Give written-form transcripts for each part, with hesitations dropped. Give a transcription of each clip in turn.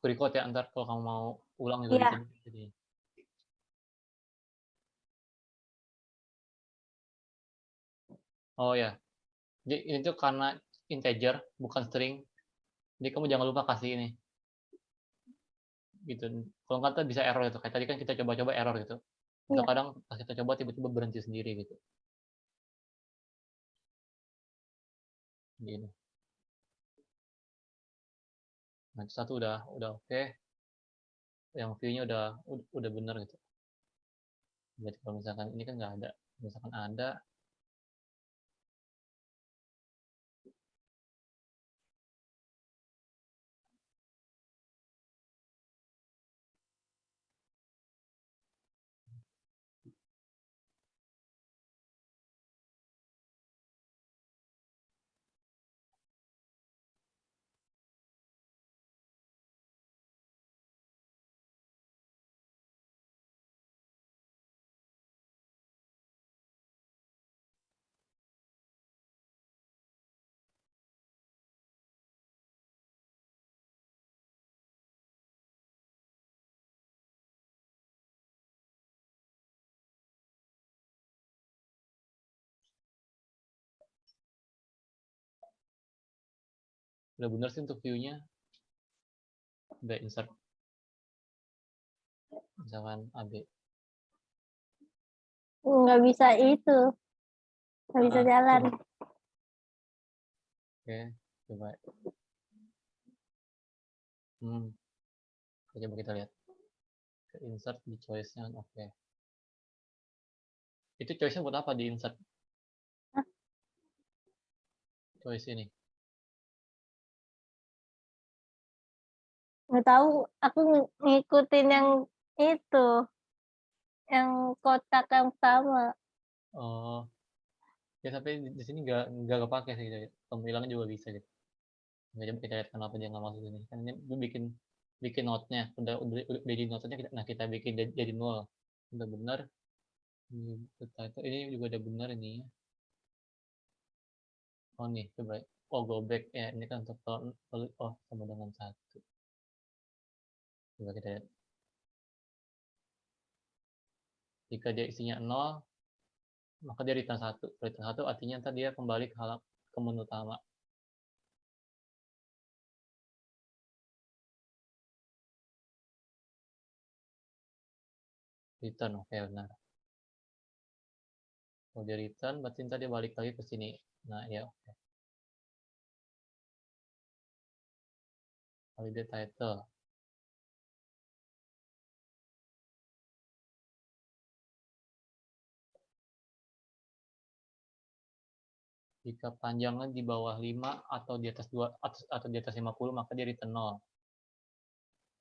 Query code ya, ntar kalau kamu mau ulang juga di Iya. sini jadi. Oh ya, jadi ini tuh karena integer bukan string, jadi kamu jangan lupa kasih ini, gitu. Kalau nggak tuh bisa error gitu, kayak tadi kan kita coba-coba error gitu. Atau Iya. kadang pas kita coba tiba-tiba berhenti sendiri gitu. Gini. Nah, satu udah oke, yang view-nya udah bener gitu. Berarti kalau misalkan ini kan nggak ada, misalkan ada, udah bener sih untuk view-nya. Udah insert, misalkan AB. Nggak bisa itu. Nggak bisa jalan. Oke, coba. Coba kita lihat. Insert di choice-nya, oke. Itu choice-nya buat apa di insert? Hah? Choice ini. Nggak tahu, aku ngikutin yang itu, yang kotak yang sama. Oh, ya tapi di sini nggak kepake sih gitu. Kamu hilangnya juga bisa gitu. Nggak, coba kita lihat kenapa dia nggak masuk sini. Kan ini gue bikin bikin note-nya, udah di note-nya nah kita bikin jadi nol. Udah benar. Ini juga udah benar ini. Oh nih, coba. Oh, go back ya. Ini kan untuk oh sama dengan satu. Coba kita lihat. Jika dia isinya 0, maka dia return 1. Return 1 artinya ntar dia kembali ke menu utama. Return, oke benar. Kalau dia return, berarti ntar dia balik lagi ke sini. Nah, ya oke. Validate title. Jika panjangnya di bawah 5 atau di atas 2 atau di atas 50, maka dia return 0.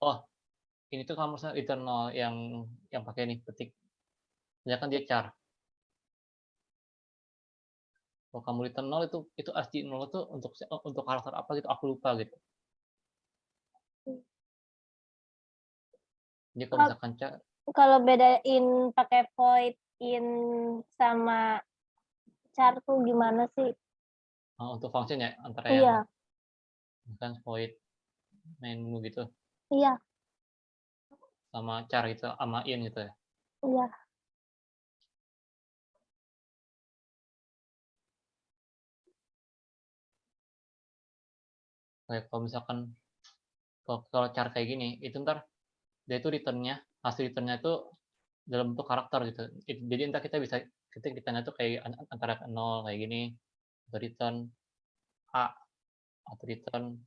Oh, ini tuh kamu harus return 0 yang pakai nih ketik. Misalkan dia char. Kalau kamu return 0 itu asli 0 itu untuk karakter apa gitu, aku lupa gitu. Jadi kalau misalkan char, Kalau bedain pakai void in sama char tuh gimana sih? untuk function ya antara yang Iya. misalkan void menu gitu Iya. sama char gitu sama in gitu ya. Iya. Kayak kalau misalkan kalau char kayak gini, itu ntar dia itu returnnya, hasil returnnya itu dalam bentuk karakter gitu. Jadi entah kita bisa ketik returnnya itu kayak antara 0 kayak gini, atau return A, atau return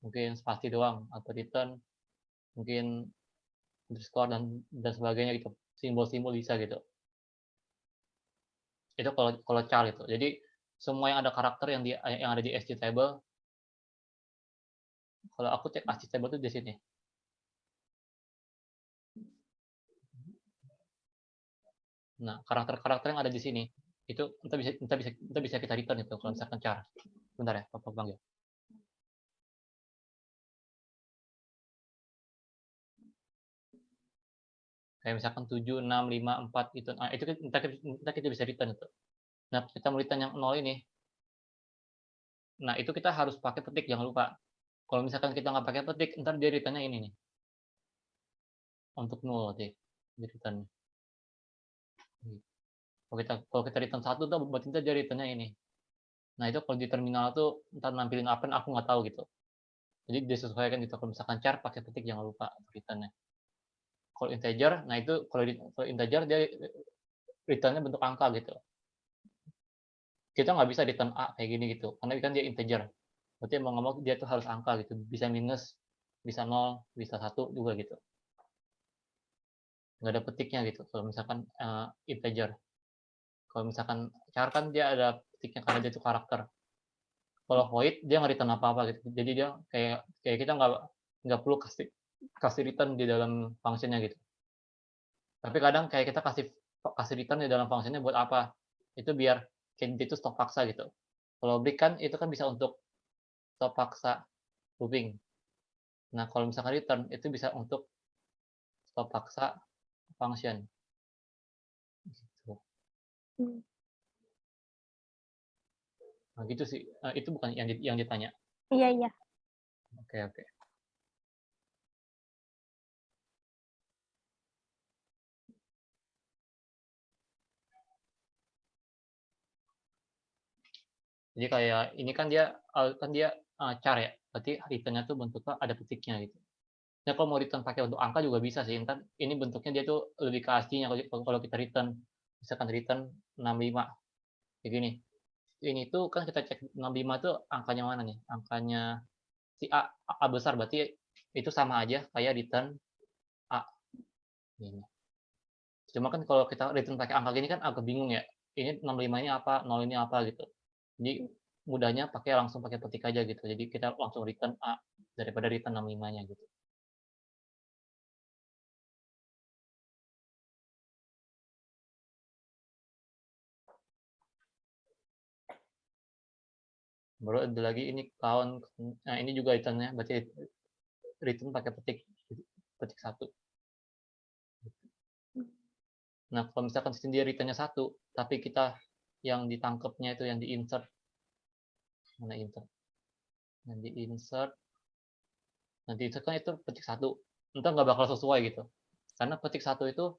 mungkin spasi doang, atau return mungkin underscore dan sebagainya gitu. Simbol-simbol bisa gitu. Itu kalau char itu. Jadi semua yang ada karakter yang ada di htable, kalau aku cek htable itu di sini. Nah, karakter-karakter yang ada di sini itu kita bisa kita return itu kalau misalkan char. Bentar ya, Papa panggil. Kayak misalkan 7, 6, 5, 4 gitu. Nah, itu kita bisa return itu. Nah, kita mau return yang 0 ini. Nah, itu kita harus pakai petik, jangan lupa. Kalau misalkan kita nggak pakai petik, ntar dia return-nya ini nih, untuk null berarti di return. Kalau kita return 1 tuh berarti ntar dia return-nya ini. Nah, itu kalau di terminal tuh ntar nampilin apa aku nggak tahu gitu. Jadi disesuaikan gitu, kalau misalkan char pakai petik jangan lupa return-nya. Kalau integer, nah itu kalau integer dia return-nya bentuk angka gitu. Kita nggak bisa return A kayak gini gitu, karena kan dia integer. Berarti mau nggak mau dia tuh harus angka gitu, bisa minus, bisa 0, bisa 1 juga gitu. Nggak ada petiknya gitu, kalau misalkan integer. Kalau misalkan char kan dia ada petiknya karena dia itu karakter. Kalau void dia nggak return apa-apa gitu. Jadi dia kayak kita nggak perlu kasih return di dalam functionnya gitu. Tapi kadang kayak kita kasih return di dalam functionnya buat apa? Itu biar kayak itu stop paksa gitu. Kalau break kan itu kan bisa untuk stop paksa looping. Nah, kalau misalkan return itu bisa untuk stop paksa function. Gitu. Hmm. Nah, gitu sih. Itu bukan yang ditanya. Iya, iya. Oke, oke. Jadi kayak ini kan dia char ya. Berarti return-nya tuh bentuknya ada petiknya gitu. Nah, kalau mau return pakai untuk angka juga bisa sih. Ntar ini bentuknya dia tuh lebih ke aslinya kalau kita return. Misalkan return 65. Kayak gini. Ini tuh kan kita cek 65 tuh angkanya mana nih? Angkanya si A besar berarti itu sama aja kayak return A. Ini. Cuma kan kalau kita return pakai angka gini kan agak bingung ya. Ini 65 ini apa, 0 ini apa gitu. Jadi mudahnya langsung pakai petik aja gitu. Jadi kita langsung return A daripada return 65-nya gitu. Baru ada lagi ini count. Nah, ini juga return-nya berarti return pakai petik 1. Nah, kalau misalkan sendiri return-nya 1, tapi kita yang ditangkapnya itu yang di-insert. Mana insert? Yang di-insert. Nanti insert kan itu petik 1. Entah nggak bakal sesuai gitu. Karena petik 1 itu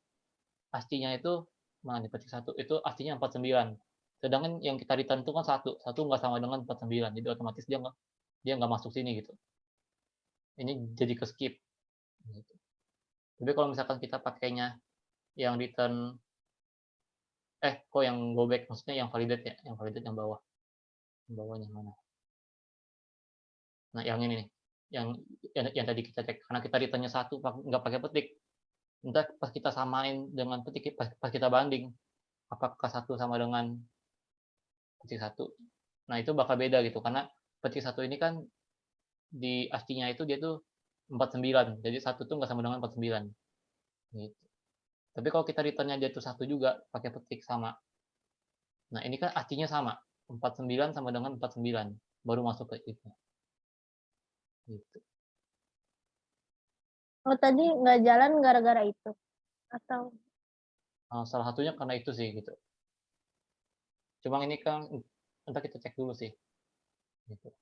pastinya itu mana nih petik 1 itu aslinya 49. Sedangkan yang kita return itu kan 1. 1 nggak sama dengan 49. Jadi otomatis dia nggak masuk sini gitu. Ini jadi ke skip. Gitu. Tapi kalau misalkan kita pakainya yang return kok yang go back maksudnya yang validate ya, yang validate yang bawah. Yang bawahnya mana? Nah, yang ini nih. Yang tadi kita cek karena kita returnnya 1 nggak pakai petik. Entah pas kita samain dengan petik pas kita banding apakah 1 sama dengan petik 1. Nah, itu bakal beda gitu karena petik 1 ini kan di aslinya itu dia tuh 49. Jadi 1 tuh nggak sama dengan 49. Gitu. Tapi kalau kita returnnya dia tuh 1 juga pakai petik sama. Nah, ini kan artinya sama. 49 sama dengan 49. Baru masuk ke itu. Gitu. Oh, tadi nggak jalan gara-gara itu? Atau? Salah satunya karena itu sih gitu. Cuma ini kan entah kita cek dulu sih. Gitu.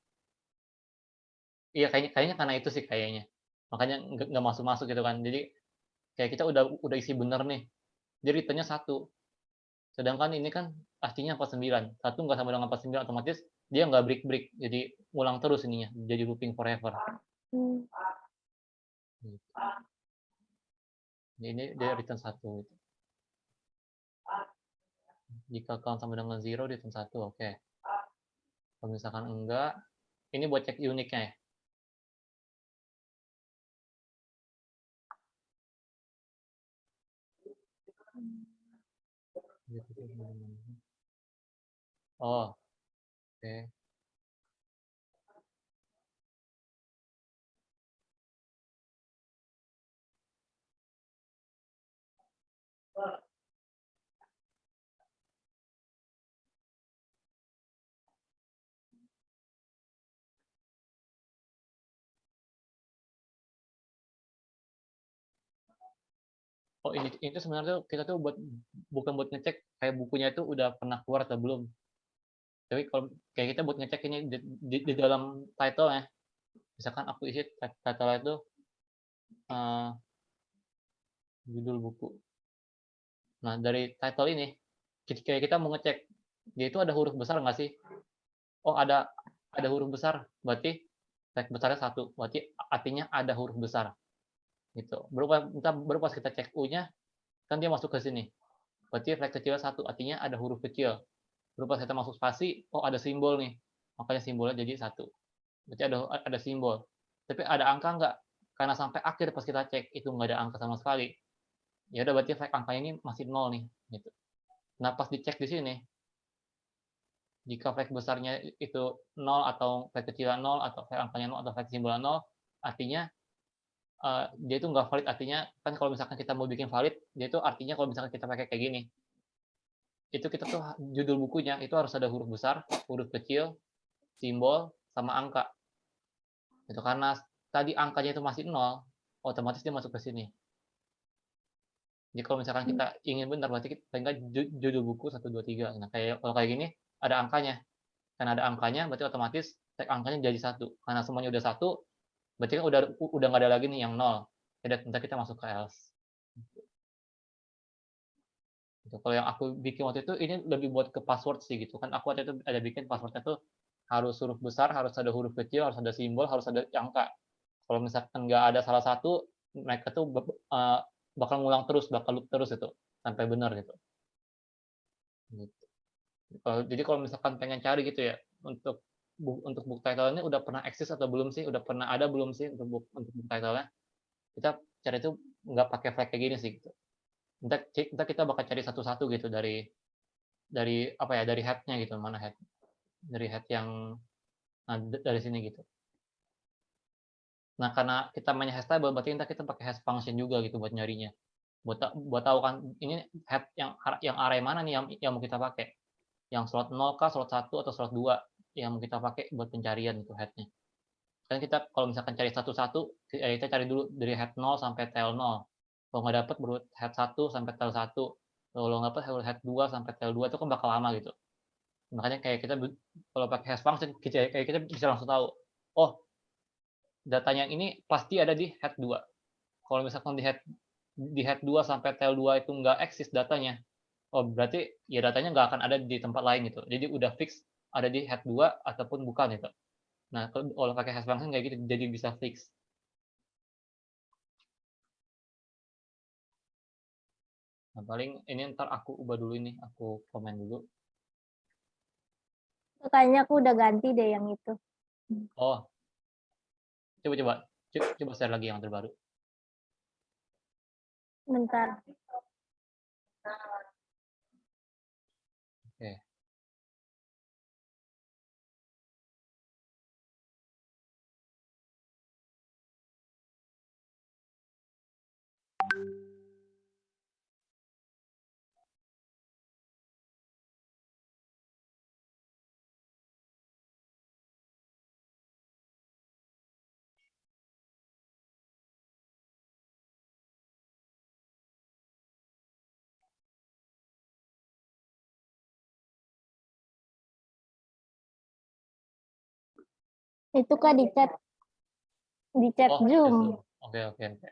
Iya kayaknya karena itu sih kayaknya. Makanya nggak masuk-masuk gitu kan. Jadi kayak kita udah isi bener nih. Dia returnnya 1. Sedangkan ini kan aslinya 49. 1 nggak sama dengan 49 otomatis dia nggak break-break. Jadi ulang terus ininya. Jadi looping forever. Hmm. Gitu. Jadi ini dia return 1 gitu. Jika count sama dengan 0 return 1 oke. Kalau misalkan enggak, ini buat cek uniknya ya. Oh, oke. Oh, ini sebenarnya kita tuh bukan buat ngecek kayak bukunya itu udah pernah keluar atau belum. Tapi kalau kayak kita buat ngecek ini di dalam title ya. Misalkan aku isi title itu judul buku. Nah, dari title ini, kayak kita mau ngecek, dia itu ada huruf besar nggak sih? Oh, ada huruf besar, berarti flag besarnya 1, berarti artinya ada huruf besar, gitu. Baru pas kita cek U-nya, kan dia masuk ke sini, berarti flag kecilnya 1, artinya ada huruf kecil. Baru pas kita masuk spasi, oh ada simbol nih, makanya simbolnya jadi 1. Berarti ada simbol. Tapi ada angka nggak? Karena sampai akhir pas kita cek, itu nggak ada angka sama sekali. Ya udah berarti flag angkanya ini masih 0 nih, gitu. Nah, pas dicek di sini, jika flag besarnya itu 0 atau flag kecilnya 0 atau flag angkanya 0 atau flag simbolnya 0, artinya dia itu nggak valid. Artinya kan kalau misalkan kita mau bikin valid, dia itu artinya kalau misalkan kita pakai kayak gini, itu kita tuh judul bukunya itu harus ada huruf besar, huruf kecil, simbol, sama angka. Itu karena tadi angkanya itu masih 0, otomatis dia masuk ke sini. Jadi kalau misalkan kita ingin benar, berarti kita tinggal judul buku 1, 2, 3. Nah, kalau kayak gini ada angkanya. Karena ada angkanya, berarti otomatis tag angkanya jadi 1. Karena semuanya udah 1, berarti kan udah nggak ada lagi nih yang 0. Jadi nanti kita masuk ke else. Gitu. Kalau yang aku bikin waktu itu, ini lebih buat ke password sih gitu kan. Aku waktu itu ada bikin passwordnya tuh harus huruf besar, harus ada huruf kecil, harus ada simbol, harus ada angka. Kalau misalkan nggak ada salah satu, mereka tuh bakal ngulang terus, bakal loop terus itu sampai benar gitu. Gitu. Jadi kalau misalkan pengen cari gitu ya, untuk book title ini udah pernah eksis atau belum sih, udah pernah ada belum sih untuk book title-nya, kita cari itu nggak pakai flag kayak gini sih gitu. Ntar kita bakal cari satu-satu gitu dari apa ya, dari head-nya gitu, mana head, dari head yang nah, dari sini gitu. Nah, karena kita mainnya hash table, berarti kita pakai hash function juga gitu buat nyarinya. Buat tahu kan ini head yang array mana nih yang mau kita pakai. Yang slot 0 kah, slot 1 atau slot 2 yang mau kita pakai buat pencarian itu head-nya. Kan kita kalau misalkan cari satu-satu, kita cari dulu dari head 0 sampai tail 0. Kalau nggak dapet baru head 1 sampai tail 1. Kalau nggak dapet head 2 sampai tail 2 itu kan bakal lama gitu. Makanya kayak kita kalau pakai hash function, kayak kita bisa langsung tahu, oh datanya ini pasti ada di head 2. Kalau misalkan di head 2 sampai tail 2 itu nggak eksis datanya, oh berarti ya datanya nggak akan ada di tempat lain gitu. Jadi udah fix ada di head 2 ataupun bukan gitu. Nah, kalau pakai hash function kayak gitu, jadi bisa fix. Nah, paling ini ntar aku ubah dulu ini, aku komen dulu. Kayaknya aku udah ganti deh yang itu. Oh, coba share lagi yang terbaru. Bentar. Oke. Itu Kak di chat Oh, Zoom. oke, oke, oke.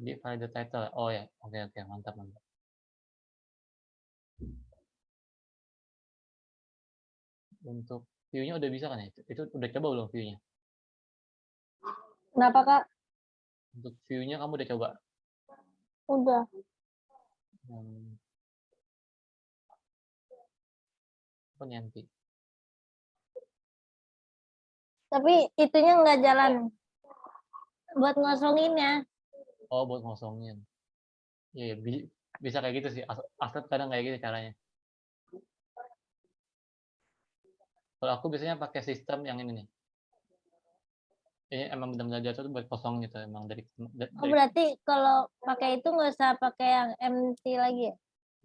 Jadi validate title. Oh ya, oke, oke, mantap, mantap. Untuk view-nya udah bisa kan ya? Itu udah coba belum view-nya? Kenapa Kak? Untuk view-nya kamu udah coba? Udah. Hmm, apa nih nanti? Tapi itunya nggak jalan buat ngosonginnya. Oh, buat ngosongin. Iya, ya, bisa kayak gitu sih. Asap kadang kayak gitu caranya. Kalau aku biasanya pakai sistem yang ini nih. ini emang benar-benar data tuh buat kosong gitu emang dari Oh, berarti kalau pakai itu nggak usah pakai yang empty lagi ya?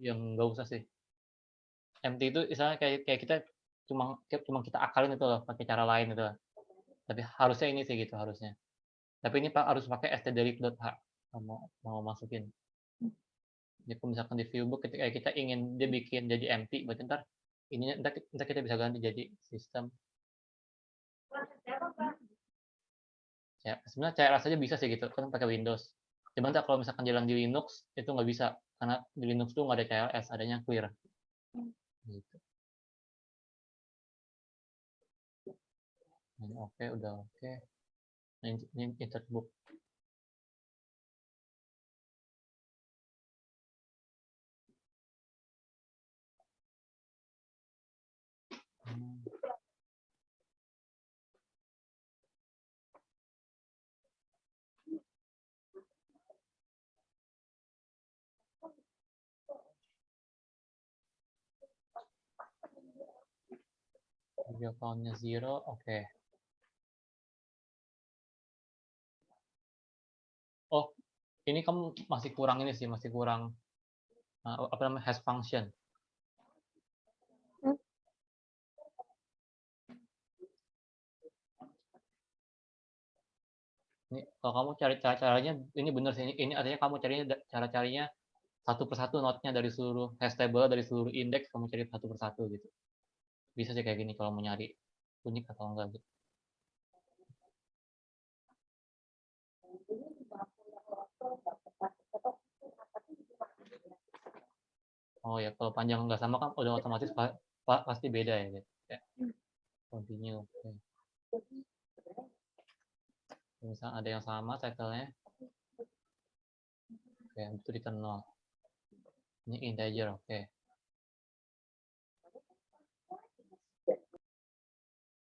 yang nggak usah sih. Empty itu misalnya kayak kayak kita cuma kita akalin itu loh pakai cara lain gitu loh. Tapi harusnya ini sih gitu harusnya. Tapi ini Pak harus pakai stdlib.h kalau mau masukin. Jadi kalau misalkan di viewbook ketika kita ingin dia bikin jadi empty, berarti entar kita bisa ganti jadi sistem. Ya, sebenarnya CRS aja bisa sih gitu kan pakai Windows. Cuman tak kalau misalkan jalan di Linux itu nggak bisa karena di Linux tuh nggak ada CLS, adanya clear. Gitu. Ini oke, udah oke. Ini insert book. Video count-nya 0, oke. Oh, ini kamu masih kurang ini sih, masih kurang apa namanya hash function. Hmm. Ini kalau kamu cari caranya ini benar sih. Ini artinya kamu carinya cara carinya satu persatu node-nya dari seluruh hash table, dari seluruh indeks kamu cari satu persatu gitu. Bisa sih kayak gini kalau mau nyari unik atau enggak gitu. Oh ya, kalau panjang nggak sama kan udah otomatis pasti beda ya gitu. Ya, continue. Oke. Misalnya ada yang sama title-nya, oke, itu return 0. Ini integer, oke.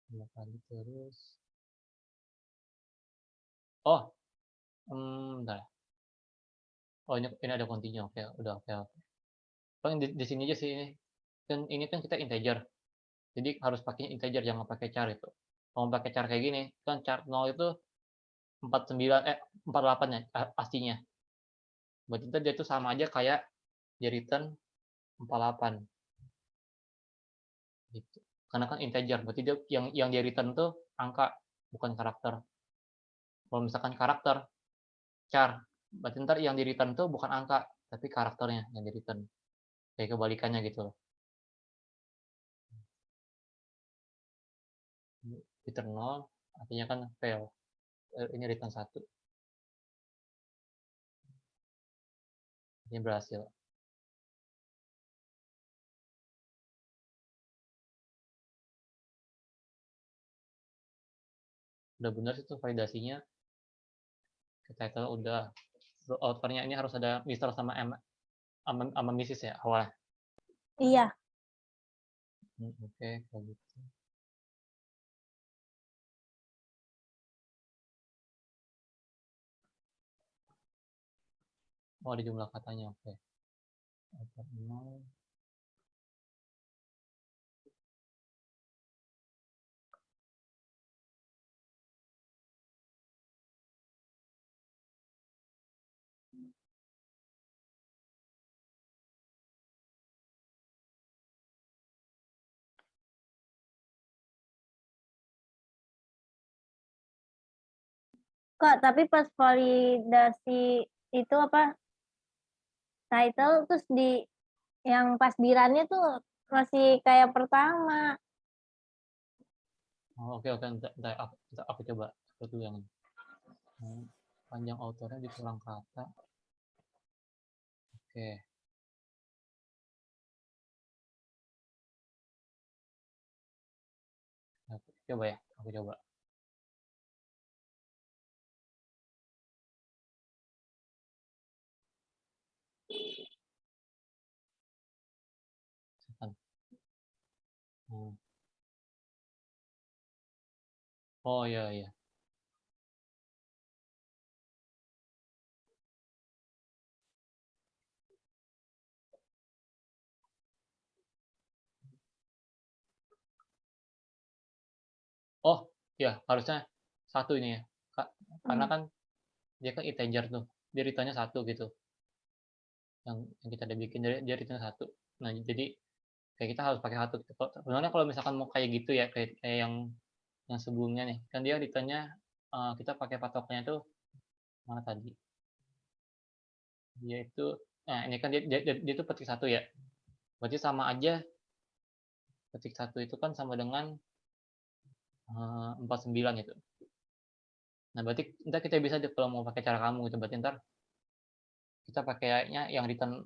Dua kali terus. Oh, bentar. Oh, ini ada continue, oke, udah oke. Paling di sini aja sih ini. Ini kan kita integer. Jadi harus pakai integer, jangan pakai char itu. Kalau pakai char kayak gini, kan char 0 itu 49 48 ya pastinya. Berarti dia itu sama aja kayak di return 48 gitu. Karena kan integer, berarti dia yang di return tuh angka bukan karakter. Kalau misalkan karakter char, berarti ntar yang di return tuh bukan angka, tapi karakternya yang di return. Kayak kebalikannya gitu loh. Return 0 artinya kan fail. Ini return 1. Ini berhasil. Udah benar sih tuh validasinya. Title udah. Outernya ini harus ada Mr. sama Mrs. ya awal. Iya. Oke, kalau gitu. Oh, ada jumlah katanya, oke. Outer 0. Kak, tapi pas validasi itu apa title terus di yang pas di run-nya tuh masih kayak pertama. Oh, oke, entar aku coba itu yang panjang autornya dikurang kata. Oke. Aku coba ya, aku coba. Hmm. Oh iya iya. Oh, ya harusnya 1 ini ya, karena kan dia kan integer tuh, dia return-nya 1 gitu, yang kita udah bikin dia return 1. Nah, jadi kayak kita harus pakai 1 gitu. Sebenarnya kalau misalkan mau kayak gitu ya, kayak yang sebelumnya nih, kan dia return-nya, kita pakai patokannya tuh mana tadi, dia itu nah ini kan dia tuh petik 1 ya, berarti sama aja petik 1 itu kan sama dengan, 49 gitu. Nah, berarti entar kita bisa deh kalau mau pakai cara kamu gitu, berarti entar kita pakainya yang return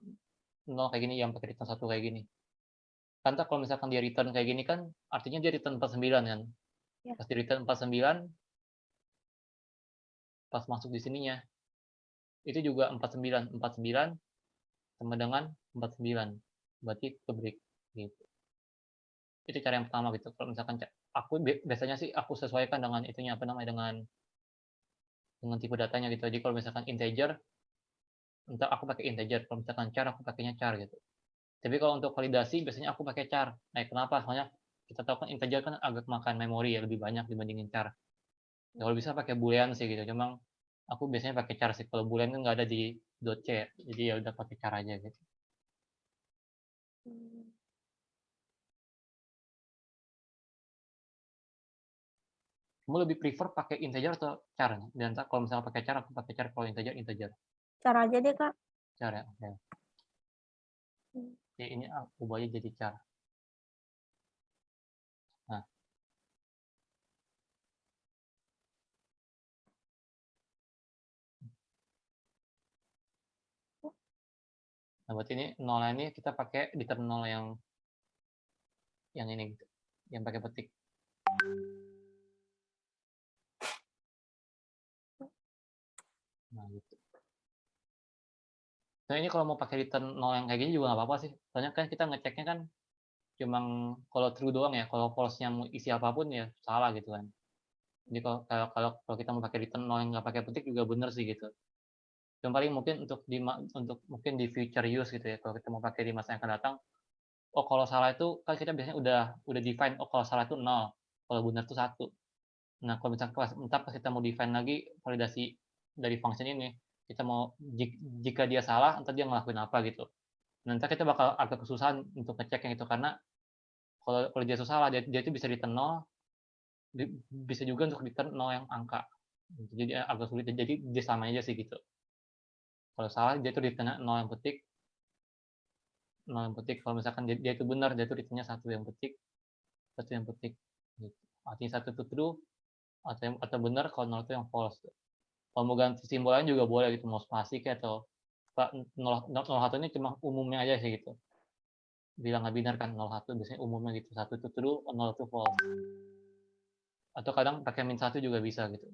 0 kayak gini, yang pakai return 1 kayak gini. Kan entar kalau misalkan dia return kayak gini kan, artinya dia return 49 kan. Ya. Pas di return 49, pas masuk di sininya, itu juga 49. 49 sama dengan 49. Berarti ke-break, gitu. Itu cara yang pertama gitu. Kalau misalkan aku biasanya sih aku sesuaikan dengan itunya, apa namanya, dengan tipe datanya gitu. Jadi kalau misalkan integer, entar aku pakai integer, kalau misalkan char, aku pakainya char gitu. Tapi kalau untuk validasi biasanya aku pakai char. Nah, kenapa? Soalnya kita tahu kan integer kan agak makan memori ya, lebih banyak dibandingin char. Ya, kalau bisa pakai boolean sih gitu, cuma aku biasanya pakai char sih. Kalau boolean kan nggak ada di .c ya, jadi ya udah pakai char aja gitu. Kamu lebih prefer pakai integer atau char? Dan kalau misalnya pakai char, aku pakai char. Kalau integer, integer. Cara aja deh, Kak. Char ya, oke. Jadi ini aku ubah aja jadi char. Nah, berarti ini nolnya ini kita pakai di terminal yang ini gitu, yang pakai petik. Nah, gitu. Nah, ini kalau mau pakai return 0 yang kayak gini juga nggak apa-apa sih. Soalnya kan kita ngeceknya kan cuma kalau true doang ya, kalau false-nya mau isi apapun ya salah gitu kan. Jadi kalau kita mau pakai return 0 yang nggak pakai petik juga bener sih gitu. Yang paling mungkin untuk mungkin di future use gitu ya, kalau kita mau pakai di masa yang akan datang, oh kalau salah itu kan kita biasanya udah define, oh kalau salah itu 0, kalau benar itu 1. Nah, kalau misalkan pas kita mau define lagi validasi dari function ini, kita mau jika dia salah, entar dia ngelakuin apa gitu. Nanti kita bakal agak kesusahan untuk ngeceknya itu karena kalau dia salah, dia itu bisa return 0, bisa juga untuk return 0 yang angka. Jadi agak sulit, jadi dia sama aja sih gitu. Kalau salah dia itu return 0 yang petik, 0 yang petik. Kalau misalkan dia itu benar, dia itu return-nya 1 yang petik, 1 yang petik. Gitu. Artinya 1 itu true, atau benar, kalau 0 itu yang false. Kalau mau ganti simbolnya juga boleh gitu, mau spasi kayak atau 01 ini cuma umumnya aja sih gitu. Bilang nggak binar kan 01 biasanya umumnya gitu. 1 itu true, 0 itu false. Atau kadang pakai -1 juga bisa gitu.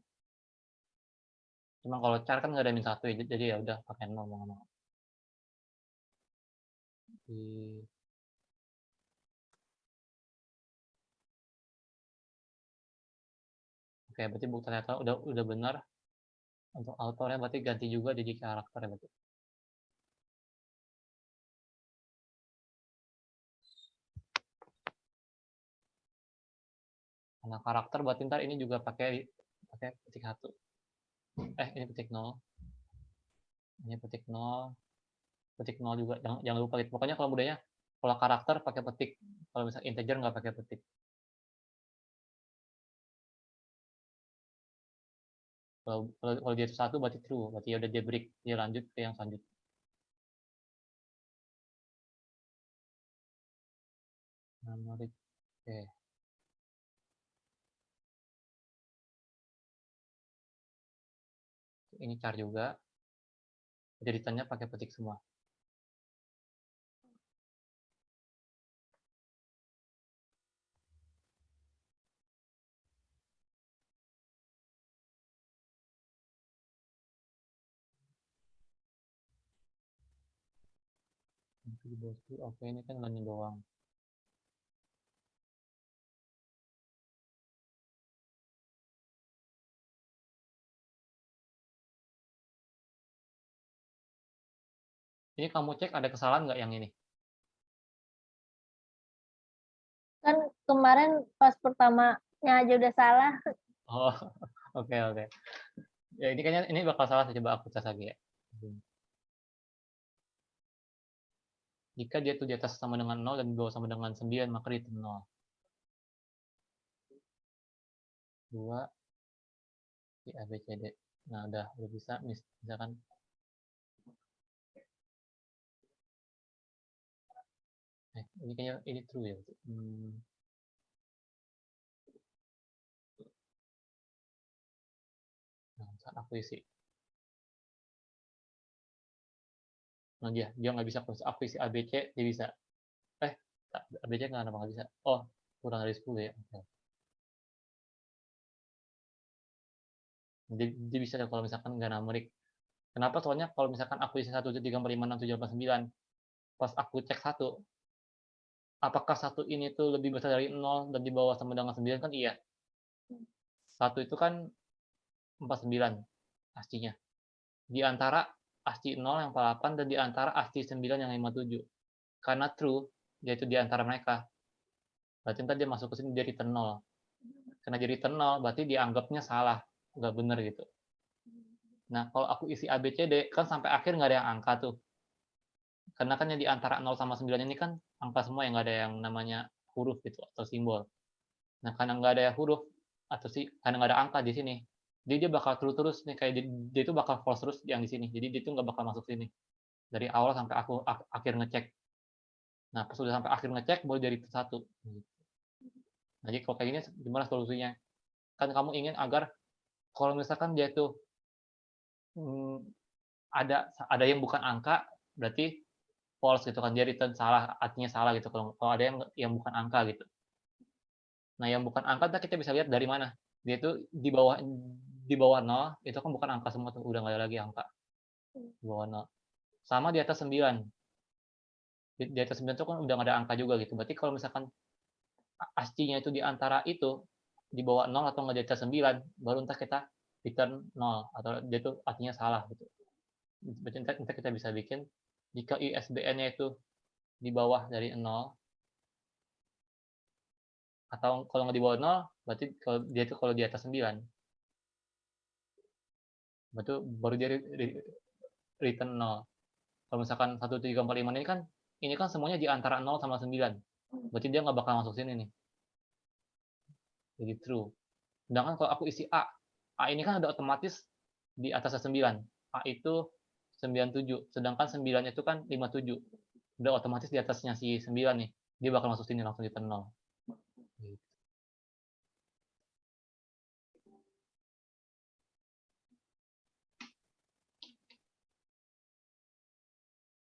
Cuma kalau char kan nggak ada -1 ya, jadi ya udah pakai 0 mau nggak mau. Di Oke, berarti ternyata udah benar. Untuk autornya berarti ganti juga jadi karakter ya berarti. Karena karakter berarti ntar ini juga pakai petik 1. Ini petik 0. Ini petik 0. Petik 0 juga. Jangan lupa gitu. Pokoknya kalau mudahnya kalau karakter pakai petik. Kalau misalnya integer nggak pakai petik. Kalau dia itu 1 berarti true. Berarti ya udah dia break. Dia lanjut ke yang selanjutnya. Memory. Oke. Ini char juga. Jadi return-nya pakai petik semua. Oke, ini kan learning doang. Ini kamu cek ada kesalahan nggak yang ini? Kan kemarin pas pertamanya aja udah salah. Oh, Oke, oke. Ya ini kayaknya ini bakal salah sih, coba aku tes lagi ya. Jika dia tuh di atas sama dengan 0 dan di bawah sama dengan 9, maka return 0. 2 di A, B, C, D. Nah, udah bisa misalkan ini kayaknya ini true ya. Nah, saat aku isi. Nah, dia nggak bisa, kalau aku isi A, B, C, dia bisa. Eh, A, B, C nggak bisa. Oh, kurang dari 10 ya. Oke. Dia bisa kalau misalkan nggak numerik. Kenapa? Soalnya kalau misalkan aku isi 1, 2, 3, 4, 5, 6, 7, 8, 9, pas aku cek 1, apakah 1 ini tuh lebih besar dari 0 dan di bawah sama dengan 9? Kan iya. 1 itu kan 49 pastinya. Di antara ASCII 0 yang 48 dan di antara ASCII 9 yang 57. Karena true, yaitu di antara mereka. Berarti ntar dia masuk ke sini dia return 0. Karena jadi return 0, berarti dianggapnya salah. Nggak bener gitu. Nah, kalau aku isi A, B, C, D, kan sampai akhir nggak ada yang angka tuh. Karena kan yang di antara 0 sama 9 ini kan angka semua, yang nggak ada yang namanya huruf gitu atau simbol. Nah, karena nggak ada huruf atau karena nggak ada angka di sini, dia bakal true terus nih, kayak dia itu bakal false terus yang di sini. Jadi dia itu nggak bakal masuk sini dari awal sampai aku akhir ngecek. Nah, pas sudah sampai akhir ngecek baru jadi satu. Nah, jadi kalau kayak gini gimana solusinya? Kan kamu ingin agar kalau misalkan dia itu hmm, ada yang bukan angka, berarti false gitu kan, dia return salah, artinya salah gitu. Kalau ada yang bukan angka gitu. Nah, yang bukan angka kita bisa lihat dari mana. Dia itu di bawah 0 itu kan bukan angka semua tuh, udah nggak ada lagi angka. Di bawah 0. Sama di atas 9. Di atas 9 itu kan udah nggak ada angka juga gitu. Berarti kalau misalkan ASCII-nya itu di antara itu, di bawah 0 atau nggak di atas 9, baru entah kita return 0 atau dia itu artinya salah gitu. Berarti entah kita bisa bikin jika ISBN-nya itu di bawah dari 0 atau kalau nggak di bawah 0, berarti kalau dia itu kalau di atas 9, berarti baru dia return 0. Kalau misalkan 1, 3, 4, 5 ini kan semuanya di antara 0 sama 9. Berarti dia nggak bakal masuk sini nih. Jadi true. Sedangkan kalau aku isi A, A ini kan udah otomatis di atas 9. A itu 97, sedangkan 9 itu kan 57. Udah otomatis di atasnya si 9 nih. Dia bakal masuk sini langsung di 0. Gitu.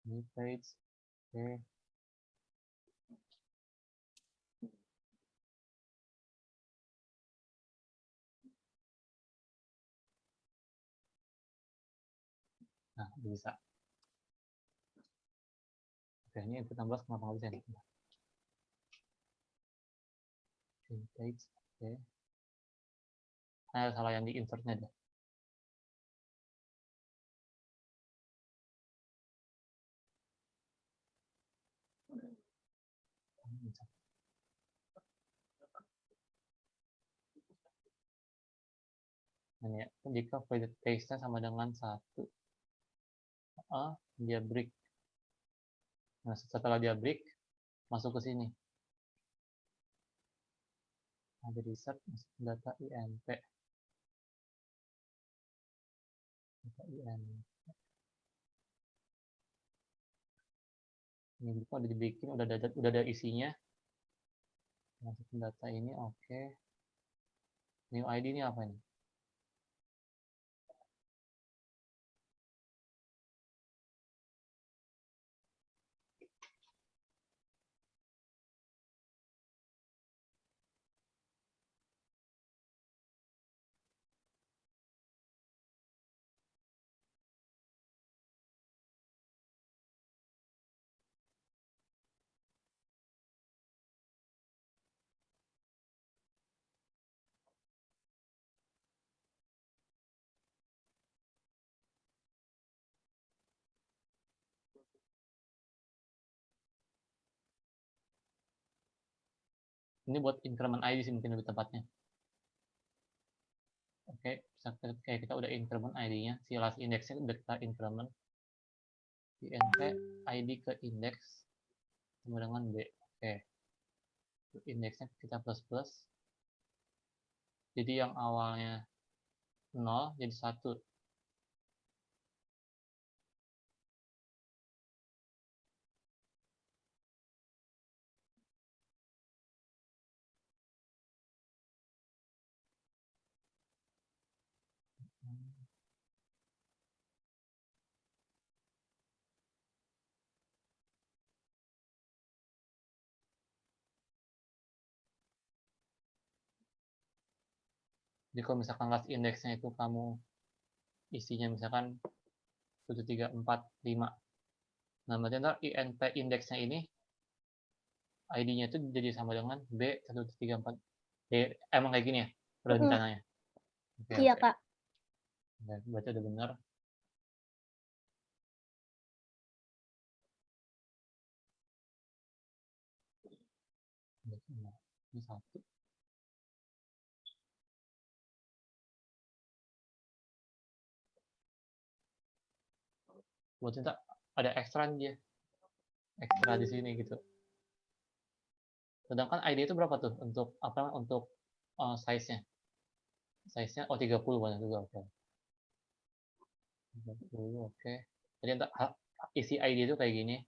New page. Oke. Nah, bisa. Oke, ini input 16 kenapa nggak bisa nih? Page. Oke. Nah, salah yang di insertnya deh. Nah, ya, jika voided text-nya sama dengan 1, dia break. Nah, setelah dia break, masuk ke sini. Ada reset, masuk data INP. Data INP. Ini buku udah dibikin, udah ada isinya. Masukin data ini, oke. New ID ini apa ini? Ini buat increment ID sih mungkin lebih tepatnya. Oke, kayak kita udah increment ID-nya, si last index-nya udah kita increment. INT ID ke index sama dengan B. Oke. Indeksnya kita plus. Jadi yang awalnya 0 jadi 1. Jadi kalau misalkan last index-nya itu kamu isinya misalkan 1, 3, 4, 5. Nah, berarti ntar INT indeksnya ini ID-nya itu jadi sama dengan B 1, 3, 4. Emang kayak gini ya rencananya? Oke, Iya, oke. Kak. Berarti udah benar. Ini 1. Berarti ntar ada ekstra dia. Ekstra di sini gitu. Sedangkan ID itu berapa tuh untuk apa untuk size-nya? Size-nya 30 banyak juga. Oke. 30, oke. Jadi isi ID itu kayak gini.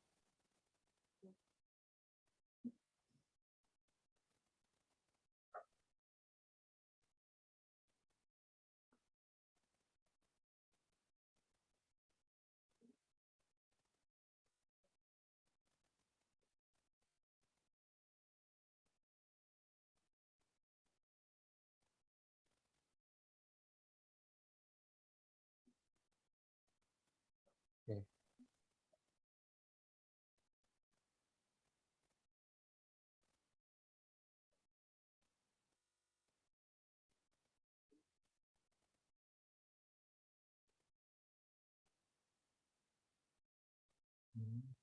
Oke. Hmm.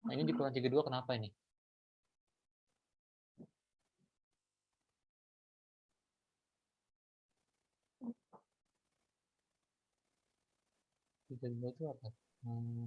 Nah, ini dikurang 32 kenapa ini? Tiga dua itu apa? Hmm.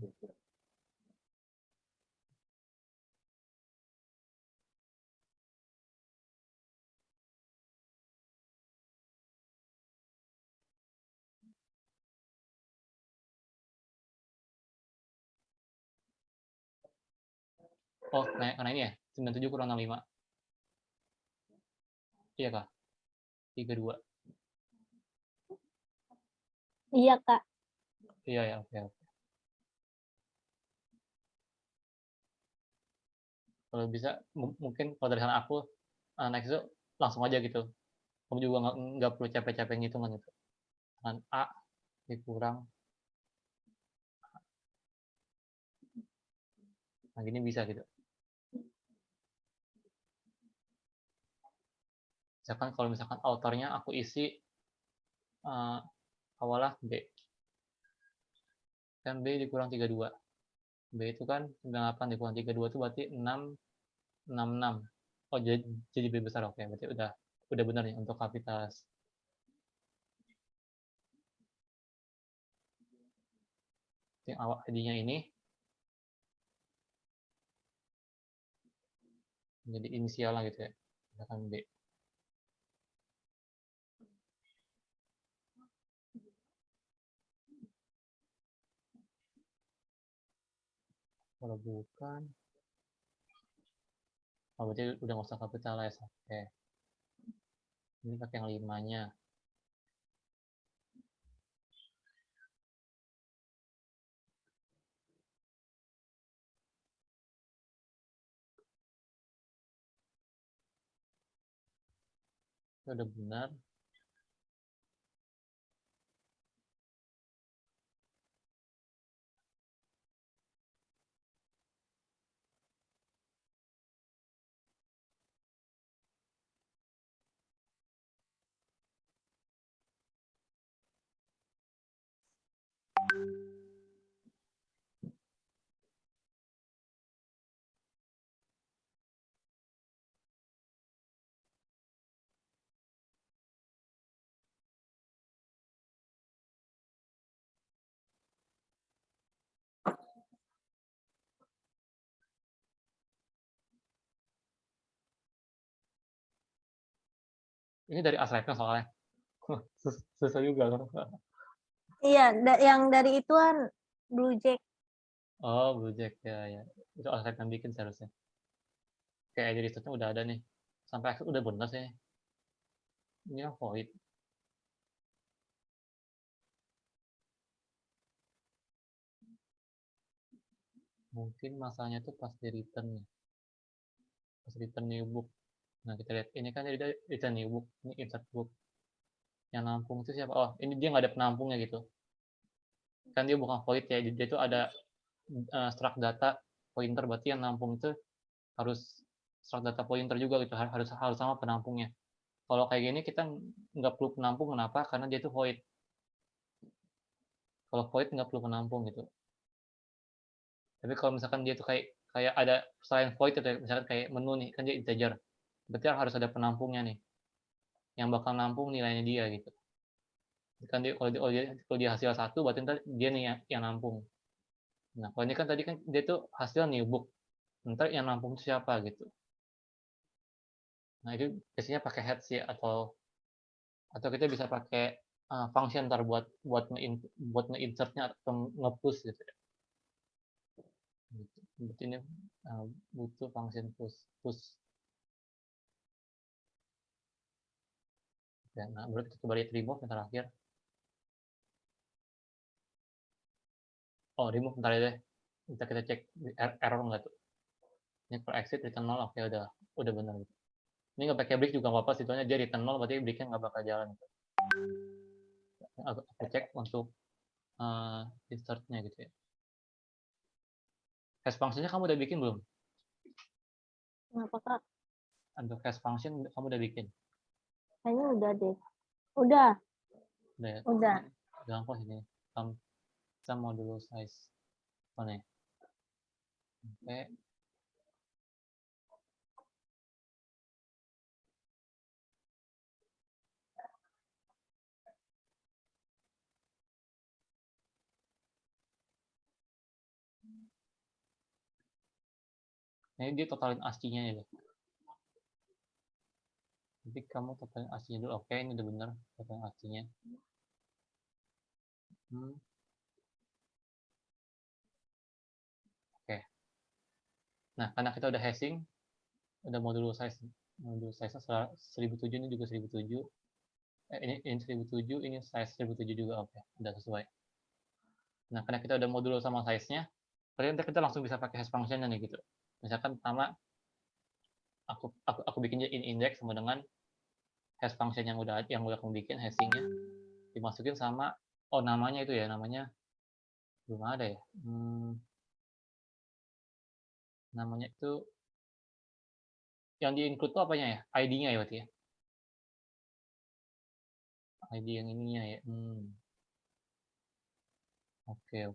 Oh, karena ini ya? 97 kurang 65. Iya kah? 32. Iya, Kak. Iya ya, oke. Kalau bisa mungkin kalau dari sana aku next itu langsung aja gitu. Kamu juga nggak perlu capek-capek ngitungan gitu. Dengan A dikurang, nah gini bisa gitu. Misalkan kalau misalkan autornya aku isi uh, awalnya B, kan B dikurang 32. B itu kan 98 dikurang 32 itu berarti 666. Oh, jadi B besar, oke. Berarti udah benar nih untuk kapitalis. Yang awal ID-nya ini menjadi inisial lah gitu ya. Misalkan B. Kalau bukan, oh, berarti udah nggak usah kapitalis. Oke. Ini pakai yang 5-nya. udah benar. Ini dari Asrepnya soalnya. Susah juga loh. Iya, yang dari ituan Blue Jack. Oh, Gojek ya ya. Itu Asrep yang bikin seharusnya. Kayak jadi risetnya udah ada nih. Sampai akhir udah benar sih. Ini yang void. Mungkin masalahnya tuh pas di return nih. Pas return new book. Nah, kita lihat. Ini kan jadi return new book. Ini insert book. Yang nampung itu siapa? Oh, ini dia nggak ada penampungnya gitu. Kan dia bukan void ya. Dia itu ada struct data pointer. Berarti yang nampung itu harus struct data pointer juga gitu. Harus sama penampungnya. Kalau kayak gini kita nggak perlu penampung. Kenapa? Karena dia itu void. Kalau void nggak perlu penampung gitu. Tapi kalau misalkan dia tuh kayak kayak ada selain void itu, misalkan kayak menu nih, kan dia integer. Berarti harus ada penampungnya nih, yang bakal nampung nilainya dia gitu. Kan dia kalau dia hasil satu, berarti ntar dia nih yang nampung. Nah, kalau ini kan tadi kan dia tuh hasil new book. Ntar yang nampung itu siapa gitu. Nah, itu biasanya pakai head sih atau kita bisa pakai function ntar buat nge-insertnya atau nge-push gitu ya. Gitu. Berarti ini butuh function push. Ya, nah, berarti kita coba lihat remove yang terakhir. Oh, remove bentar ya deh. Kita cek error nggak tuh. Ini per exit return 0, oke udah benar gitu. Ini nggak pakai break juga nggak apa-apa, situasinya dia return 0, berarti breaknya nggak bakal jalan gitu. Aku cek untuk insertnya gitu ya. Hash functionnya kamu udah bikin belum? Kenapa Kak? Untuk hash function kamu udah bikin? Kayaknya udah deh. Udah. Udah ya? Udah. Jangan kok ini. Kita mau dulu size mana ya? Oke. Ini dia totalin ASCII-nya ya. Jadi kamu totalin ASCII-nya dulu. Oke, ini udah benar totalin ASCII-nya. Oke. Nah, karena kita udah hashing, udah modul size 1007, ini juga 1007. Ini 1007, ini size 1007 juga, oke, udah sesuai. Nah, karena kita udah modul sama size-nya, berarti kita langsung bisa pakai hash function-nya nih gitu. Misalkan pertama aku bikin in index sama dengan hash function yang udah aku bikin hashing-nya dimasukin sama namanya itu ya, namanya belum ada ya. Namanya itu yang di include tuh apanya ya? ID-nya ya berarti ya. ID yang ininya ya. Oke.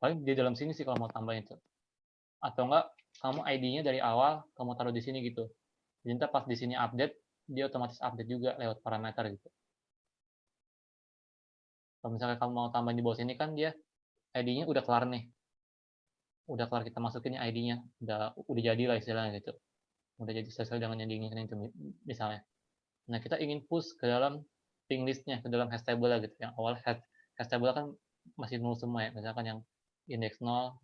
Paling di dalam sini sih kalau mau tambahin itu. Atau enggak kamu ID-nya dari awal kamu taruh di sini gitu. Jadi ntar pas di sini update, dia otomatis update juga lewat parameter gitu. Kalau misalnya kamu mau tambahin di bawah sini kan dia ID-nya udah kelar nih. Udah kelar kita masukin ID-nya, udah jadi lah istilahnya gitu. Udah jadi sesuai dengan yang diinginkan itu misalnya. Nah, kita ingin push ke dalam ping listnya, ke dalam hash table gitu. Yang awal hash table kan masih nol semua ya. Misalkan yang indeks 0,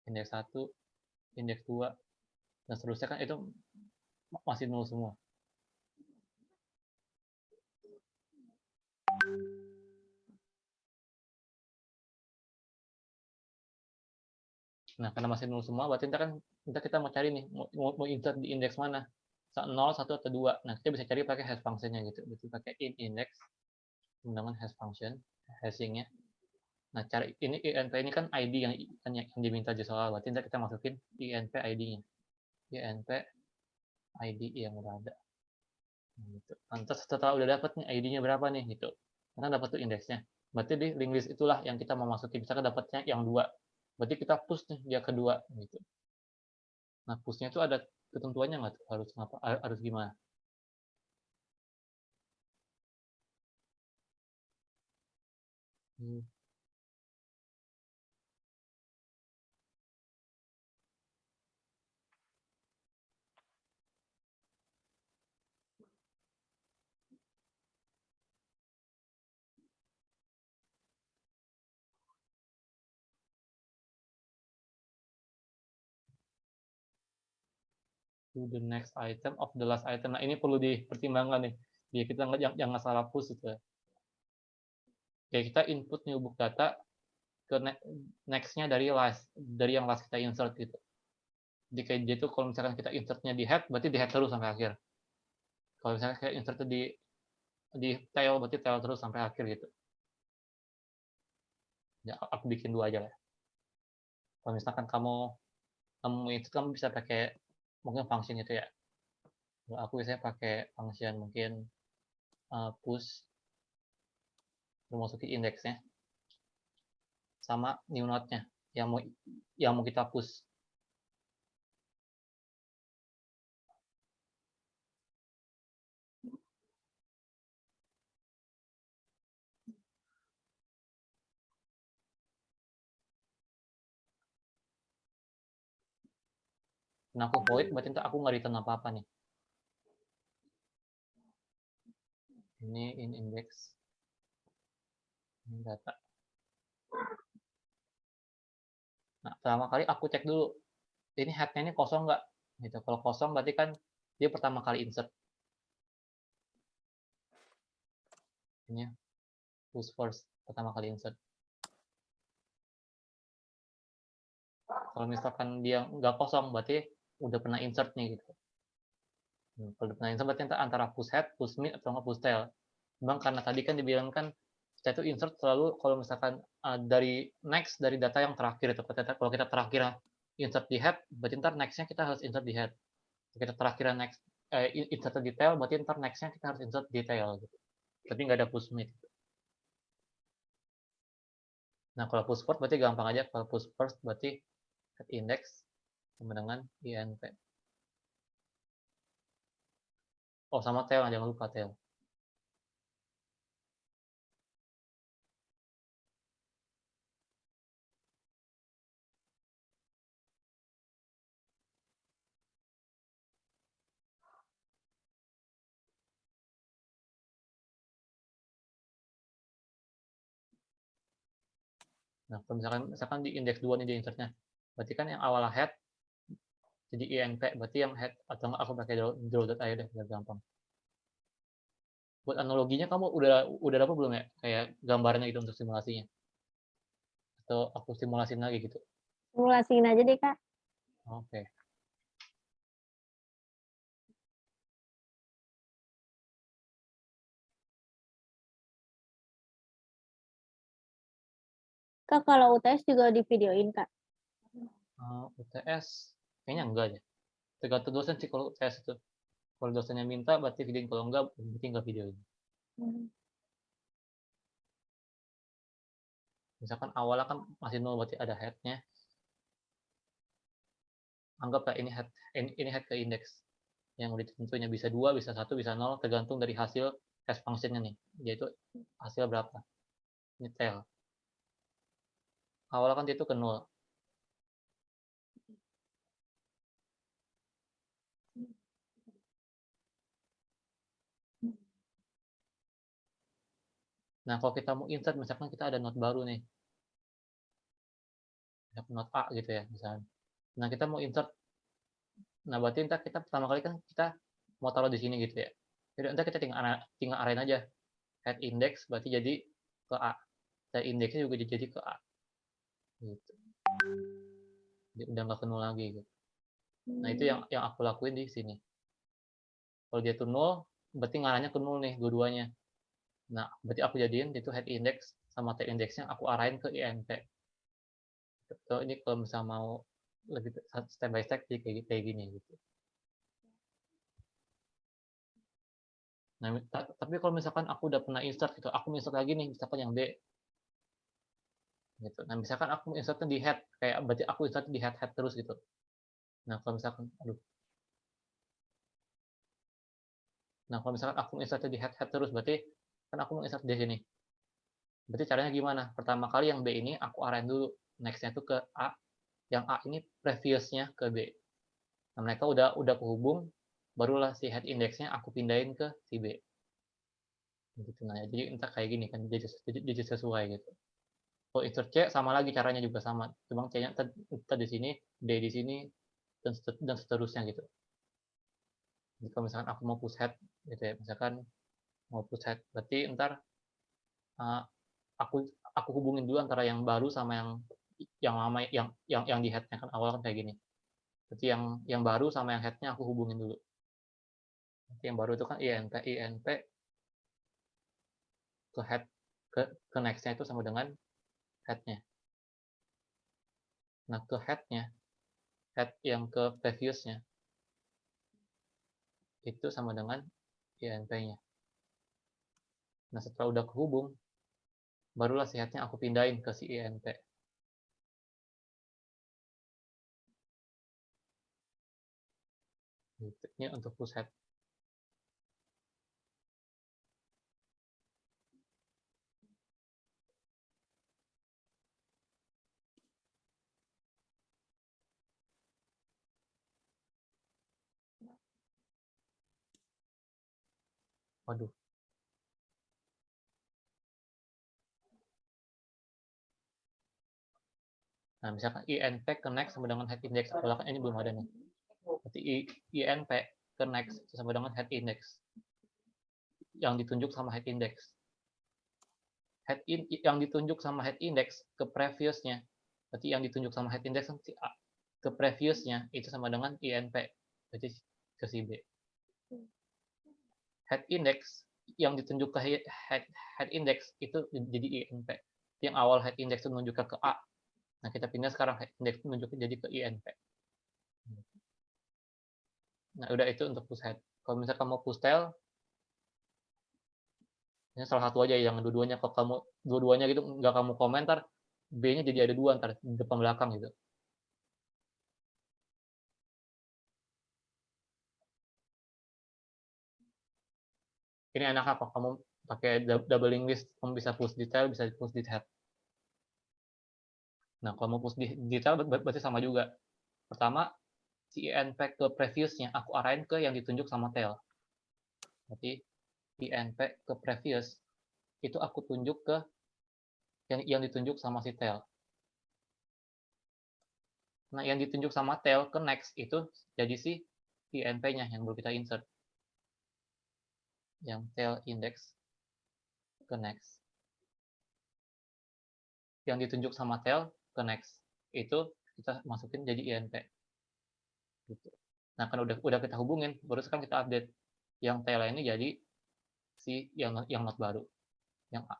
indeks 1, indeks 2, dan seterusnya kan itu masih nol semua. Nah, karena masih nol semua, berarti ntar kita mau cari nih, mau insert di indeks mana. 0, 1, atau 2. Nah, kita bisa cari pakai hash function-nya gitu. Berarti pakai index dengan hash function, hashing-nya. Nah, cari ini INP ini kan ID yang diminta di soal. Berarti ntar kita masukin INP ID-nya. INP ID yang udah ada. Nah, gitu. Lantas setelah udah dapat nih ID-nya berapa nih gitu. Karena dapat tuh indeksnya. Berarti di link list itulah yang kita mau masukin. Misalkan dapatnya yang 2. Berarti kita push nih dia kedua gitu. Nah, push-nya itu ada ketentuannya nggak tuh? Harus gimana? Hmm. To the next item of the last item. Nah, ini perlu dipertimbangkan nih. Biar kita jangan salah push gitu ya. Kayak kita input new book data ke next-nya dari yang last kita insert gitu. Jadi kayak dia tuh kalau misalkan kita insertnya di head, berarti di head terus sampai akhir. Kalau misalkan kayak insertnya di tail, berarti tail terus sampai akhir gitu. Ya, aku bikin 2 aja lah. Kalau misalkan kamu itu kamu bisa pakai mungkin function itu ya. Kalau aku biasanya pakai function mungkin push, masukin indeksnya sama new node-nya yang mau kita push. Nah, aku void berarti aku nggak return apa-apa nih. Ini in index, ini data. Nah, pertama kali aku cek dulu ini headnya ini kosong nggak gitu. Kalau kosong berarti kan dia pertama kali insert. Ini push first, pertama kali insert. Kalau misalkan dia nggak kosong berarti udah pernah insert nih gitu. Kalau udah pernah insert berarti antara push head, push mid, atau nggak push tail. Memang karena tadi kan dibilang kan kita itu insert selalu kalau misalkan dari next dari data yang terakhir itu. Kalau kita terakhir insert di head, berarti ntar next-nya kita harus insert di head. Kalau kita terakhir next insert di tail, berarti ntar next-nya kita harus insert di tail gitu. Tapi nggak ada push mid. Nah, kalau push first berarti gampang aja. Kalau push first berarti head index sama dengan INP. Oh, sama tail, jangan lupa tail. Nah, kalau misalkan di index 2 nih di insertnya, berarti kan yang awal head jadi INP, berarti yang head atau enggak aku pakai draw.io deh, biar gampang. Buat analoginya kamu udah dapat belum ya kayak gambarnya gitu untuk simulasinya? Atau aku simulasin lagi gitu? Simulasiin aja deh, Kak. Oke. Kak, kalau UTS juga di videoin, Kak. UTS kayaknya enggak ya. Tergantung dosen sih kalau UTS itu. Kalau dosennya minta berarti videoin, kalau enggak berarti enggak videoin. Misalkan awalnya kan masih nol berarti ada headnya. Anggaplah ini head ke indeks yang udah tentunya bisa 2, bisa 1, bisa 0, tergantung dari hasil hash function-nya nih, yaitu hasil berapa. Ini tail. Awalnya kan dia itu ke 0. Nah, kalau kita mau insert, misalkan kita ada node baru nih, node A gitu ya, misalnya. Nah, kita mau insert. Nah, berarti ntar kita pertama kali kan kita mau taruh di sini gitu ya. Jadi ntar kita tinggal arahin aja. Head index berarti jadi ke A. Dan indeksnya juga jadi ke A. Gitu. Jadi udah nggak ke 0 lagi gitu. Nah, itu yang aku lakuin di sini. Kalau dia tuh 0, berarti ngarahnya ke 0 nih, dua-duanya. Nah, berarti aku jadiin itu head index sama tail indexnya aku arahin ke INP. So, ini kalau misalnya mau lebih step by step jadi kayak gini gitu. Nah, tapi kalau misalkan aku udah pernah insert gitu, aku insert lagi nih, misalkan yang B gitu. Nah, misalkan aku insertnya di head, kayak berarti aku insert di head terus gitu. Nah, kalau misalkan aku insertnya di head terus, berarti kan aku mau insert di sini. Berarti caranya gimana? Pertama kali yang B ini aku arahin dulu, next-nya tuh ke A, yang A ini previous-nya ke B. Nah, mereka udah kehubung, barulah si head index-nya aku pindahin ke si B. Gitu. Nah, jadi entah kayak gini kan, jadi sesuai gitu. Kalau insert C sama lagi caranya juga sama. Cuma C-nya di sini, D di sini, dan seterusnya gitu. Jadi kalau misalkan aku mau push head gitu ya, misalkan mau push head, berarti ntar uh, aku hubungin dulu antara yang baru sama yang lama, yang di headnya kan awal kan kayak gini. Berarti yang baru sama yang headnya aku hubungin dulu. Nanti yang baru itu kan INP ke head ke next-nya itu sama dengan head-nya. Nah, ke head-nya, head yang ke previous-nya itu sama dengan INP-nya. Nah, setelah udah kehubung, barulah si head-nya aku pindahin ke si INP. Gitu. Ini untuk push head. Waduh. Nah, misalkan INP ke next sama dengan head index. Kalau ini belum ada nih. Berarti INP ke next sama dengan head index. Yang ditunjuk sama head index. Yang ditunjuk sama head index ke previous-nya. Berarti yang ditunjuk sama head index si A. Ke previous-nya itu sama dengan INP. Berarti ke si B. Head index yang ditunjuk ke head index itu jadi INP. Yang awal head index itu menunjuk ke A. Nah, kita pindah sekarang head index menunjuk jadi ke INP. Nah, udah itu untuk push head. Kalau misalkan mau push tail, ini salah satu aja, yang dua-duanya. Kalau kamu dua-duanya gitu nggak kamu komentar, B-nya jadi ada dua ntar depan belakang gitu. Ini enak apa? Kamu pakai doubling list, kamu bisa push detail, bisa push di head. Nah, kalau mau push di detail berarti sama juga. Pertama, si INP ke previous-nya aku arahin ke yang ditunjuk sama tail. Berarti INP ke previous itu aku tunjuk ke yang ditunjuk sama si tail. Nah, yang ditunjuk sama tail ke next itu jadi si INP-nya yang baru kita insert. Yang tail index ke next. Yang ditunjuk sama tail ke next. Itu kita masukin jadi INP. Gitu. Nah, kan udah kita hubungin, baru sekarang kita update. Yang tail ini jadi si yang not baru.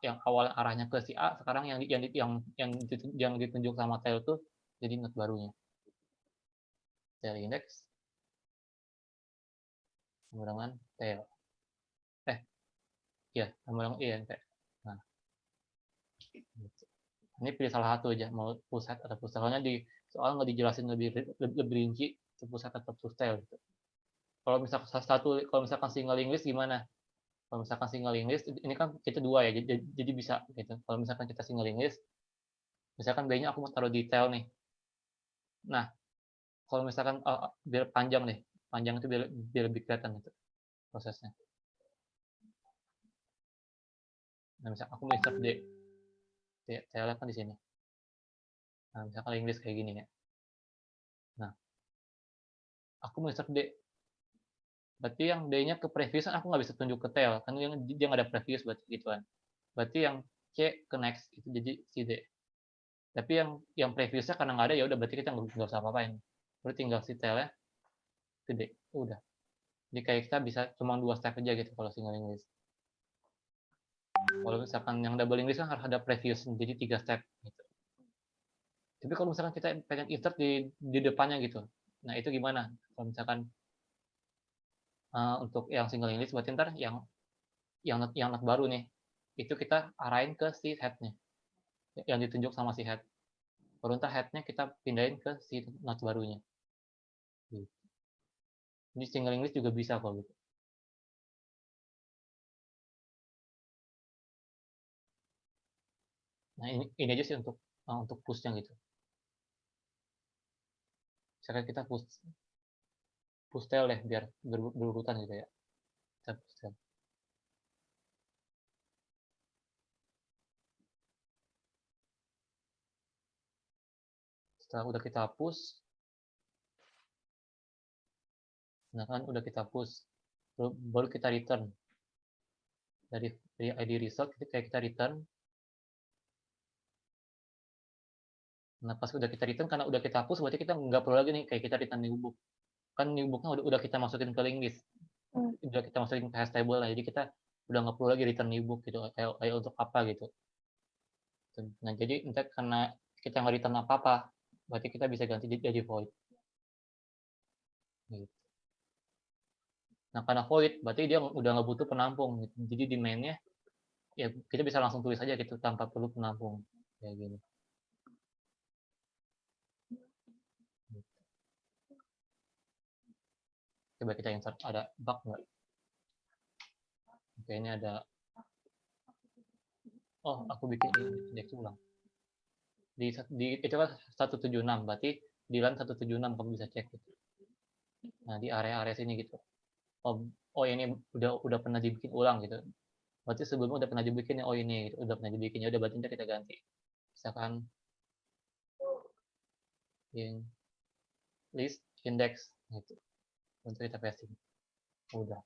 Yang awal arahnya ke si A, sekarang yang ditunjuk sama tail itu jadi not barunya. Tail index sama dengan tail. Ya, sama dengan INP. Nah, gitu. Ini pilih salah satu aja, mau push head atau push tail. Soalnya di soal nggak dijelasin lebih rinci push head atau push tail gitu. Kalau misalkan single English gimana? Kalau misalkan single English, ini kan kita dua ya, jadi bisa gitu. Kalau misalkan kita single English, misalkan B-nya aku mau taruh detail nih. Nah, kalau misalkan biar panjang nih, panjang itu biar lebih kelihatan gitu prosesnya. Nah, misalkan aku mau insert D, saya lihat kan di sini. Nah, misalkan English kayak gini ya. Nah, aku mau insert D. Berarti yang D-nya ke previous kan aku nggak bisa tunjuk ke tail, kan dia nggak ada previous berarti gitu kan. Berarti yang C ke next, itu jadi si D. Tapi yang previous-nya karena nggak ada, ya udah berarti kita nggak usah apa-apain. Berarti tinggal si tail-nya ke D, udah. Jadi kayak kita bisa cuma 2 step aja gitu kalau single English. Kalau misalkan yang double English kan harus ada previous, jadi 3 step gitu. Tapi kalau misalkan kita pengen insert di depannya gitu, nah itu gimana? Kalau misalkan untuk yang single English berarti ntar yang not baru nih, itu kita arahin ke si head-nya, yang ditunjuk sama si head. Baru ntar head-nya kita pindahin ke si not barunya. Gitu. Jadi single English juga bisa kalau gitu. Nah ini aja sih untuk push-nya gitu. Misalkan kita push tail deh biar berurutan gitu ya. Kita push tail. Setelah udah kita push, nah kan udah kita push, baru kita return dari ID result, kayak kita return. Nah pas udah kita return, karena udah kita push, berarti kita nggak perlu lagi nih kayak kita return new book. Kan new booknya udah kita masukin ke link list, udah kita masukin ke hash table lah, jadi kita udah nggak perlu lagi return new book gitu, kayak untuk apa gitu. Nah jadi entah karena kita nggak return apa-apa, berarti kita bisa ganti jadi void. Gitu. Nah karena void, berarti dia udah nggak butuh penampung. Gitu. Jadi di mainnya ya kita bisa langsung tulis aja gitu tanpa perlu penampung kayak gini. Coba kita insert, ada bug nggak? Oke, ini ada. Oh, aku bikin indeks ulang. Itu kan 176, berarti di LAN 176 kamu bisa cek gitu. Nah, di area-area sini gitu. Oh ini udah pernah dibikin ulang gitu. Berarti sebelumnya udah pernah dibikin, oh ini gitu. Udah pernah dibikin, ya udah berarti kita ganti. Misalkan in list index gitu. Untuk kita pasting. Udah.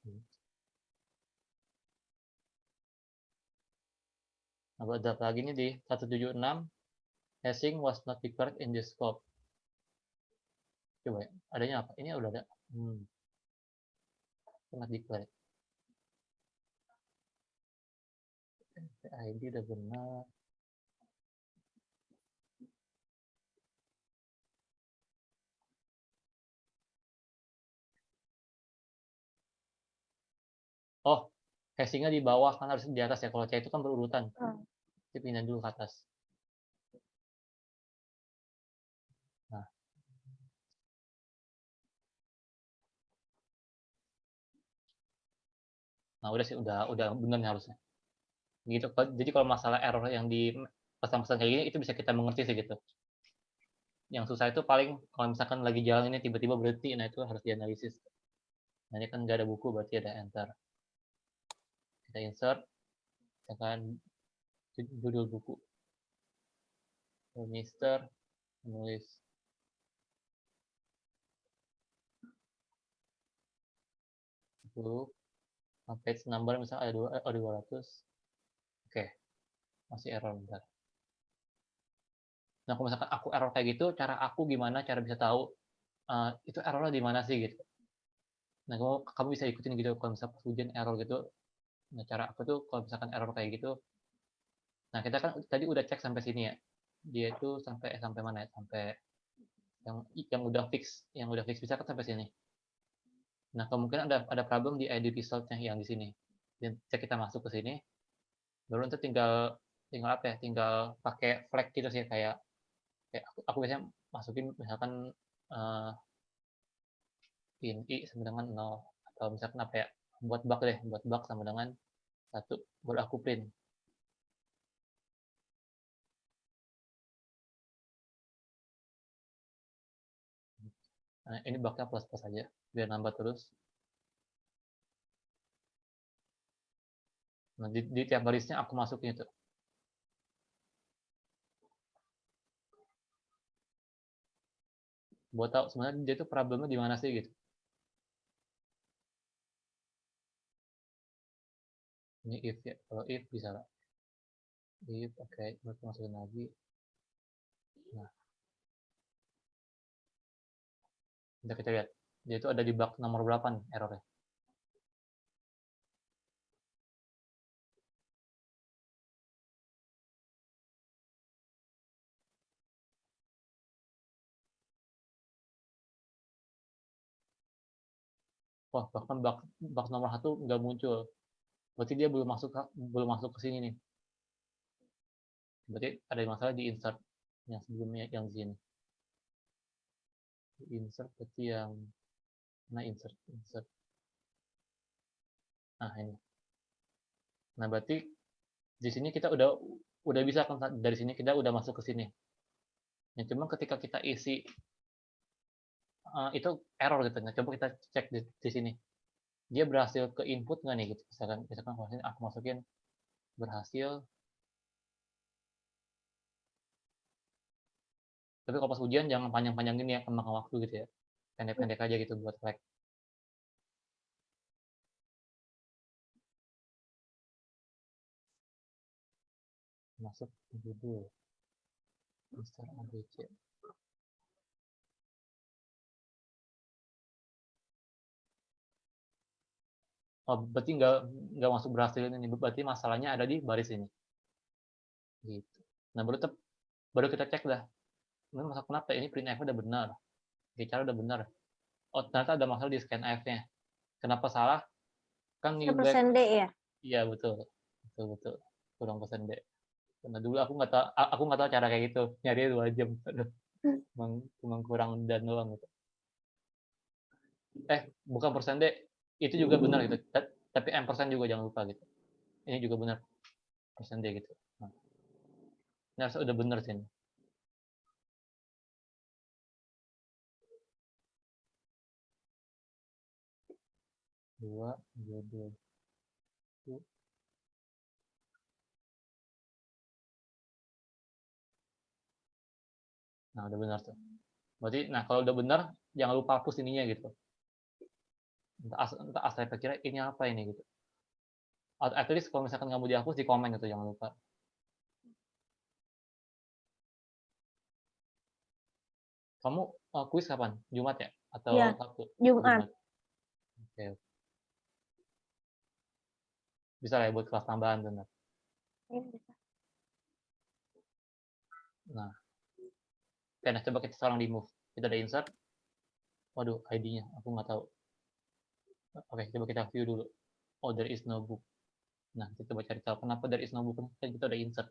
Nah, ada lagi nih di 176, hashing was not declared in the scope. Coba ya, adanya apa? Ini udah ada. Not declared. ID udah benar. Oh, hashingnya di bawah, kan harus di atas ya. Kalau C itu kan berurutan. Kita pindah dulu ke atas. Nah, udah sih, udah benar nih harusnya. Gitu. Jadi kalau masalah error yang di pesan-pesan kayak gini, itu bisa kita mengerti sih gitu. Yang susah itu paling kalau misalkan lagi jalan ini tiba-tiba berhenti, nah itu harus dianalisis. Nah ini kan nggak ada buku, berarti ada enter. Kita insert, misalkan judul buku. Mister menulis buku, page number misalnya ada 200. Oke, masih error bentar. Nah kalau misalkan aku error kayak gitu, cara aku gimana cara bisa tahu itu errornya di mana sih gitu. Nah kamu bisa ikutin gitu kalau misalkan ujian error gitu. Nah cara aku tuh kalau misalkan error kayak gitu, nah kita kan tadi udah cek sampai sini ya, dia itu sampai sampai mana ya, sampai yang udah fix bisa kan sampai sini. Nah kemungkinan ada problem di ID resultnya yang di sini. Dan cek kita masuk ke sini, baru nanti tinggal tinggal apa ya, tinggal pakai flag gitu sih, kayak aku biasanya masukin misalkan uh, in i sama dengan 0, atau misalkan apa ya, buat bug sama dengan 1, baru aku print. Nah, ini bugnya plus plus aja biar nambah terus. Nah, di tiap barisnya aku masukin itu. buat tahu sebenarnya dia tuh problemnya di mana sih gitu. Ini if ya, kalau if bisa lah. If, oke, berarti masukin lagi. Nah, kita lihat. Dia itu ada di bug nomor berapa nih errornya. Wah, bahkan bug nomor 1 nggak muncul. Berarti dia belum masuk ke sini nih. Berarti ada masalah di insert yang sebelumnya yang di sini. Di insert berarti yang insert. Nah, ini. Nah, berarti di sini kita udah bisa kan dari sini kita udah masuk ke sini. Ya, cuma ketika kita isi itu error gitu. Nah, coba kita cek di sini. Dia berhasil ke input nggak nih gitu. Misalkan kalau aku masukin berhasil. Tapi kalau pas ujian jangan panjang-panjangin ya, kemakan waktu gitu ya. Pendek-pendek aja gitu buat track. Masuk judul. Mister ABC. Oh, berarti nggak masuk berhasil ini. Berarti masalahnya ada di baris ini. Gitu. Nah, baru kita cek dah. Ini masalah kenapa ini print F udah benar. Bicara udah benar. Oh, ternyata ada masalah di scan F-nya. Kenapa salah? Kan new black. persen D ya? Iya, betul. Betul. Kurang persen D. Karena dulu aku nggak tahu cara kayak gitu. Nyari 2 jam. Aduh, cuma kurang dan doang gitu. Bukan persen D. Itu juga benar gitu. Tapi M persen juga jangan lupa gitu. Ini juga benar persen D gitu. Nah, ini harus udah benar sih. 2, 2. Nah, udah benar tuh. Berarti, nah kalau udah benar, jangan lupa hapus ininya gitu. Entah asal kira ini apa ini gitu. At least kalau misalkan nggak mau dihapus, di komen gitu, jangan lupa. Kamu kuis kapan? Jumat ya? Atau Iya, Sabtu? Jumat. Jumat. Oke. Bisa lah ya buat kelas tambahan benar. Nah, oke, nah coba kita sekarang di move. Kita ada insert. Waduh, ID-nya aku nggak tahu. Oke, coba kita view dulu. Oh, there is no book. Nah, kita coba cari tahu kenapa there is no book. Kan kita udah insert.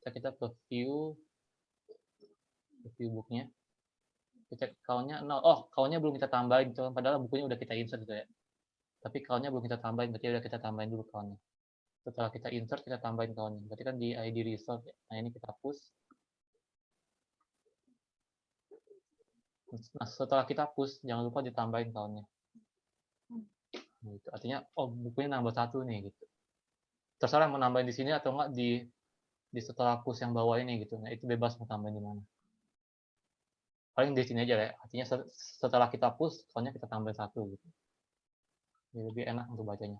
Kita ke view booknya. Kita count-nya 0. Oh, count-nya belum kita tambahin. Padahal bukunya udah kita insert gitu ya. Tapi count-nya belum kita tambahin. Berarti udah kita tambahin dulu count-nya. Setelah kita insert, kita tambahin count-nya. Berarti kan di ID result. Nah, ini kita push. Nah, setelah kita push, jangan lupa ditambahin count-nya. Gitu. Artinya, oh bukunya nambah 1 nih gitu. Terserah mau nambahin di sini atau enggak di setelah push yang bawah ini gitu. Nah, itu bebas mau tambahin di mana. Paling di sini aja ya. Artinya setelah kita push, count-nya kita tambahin 1 gitu. Jadi lebih enak untuk bacanya.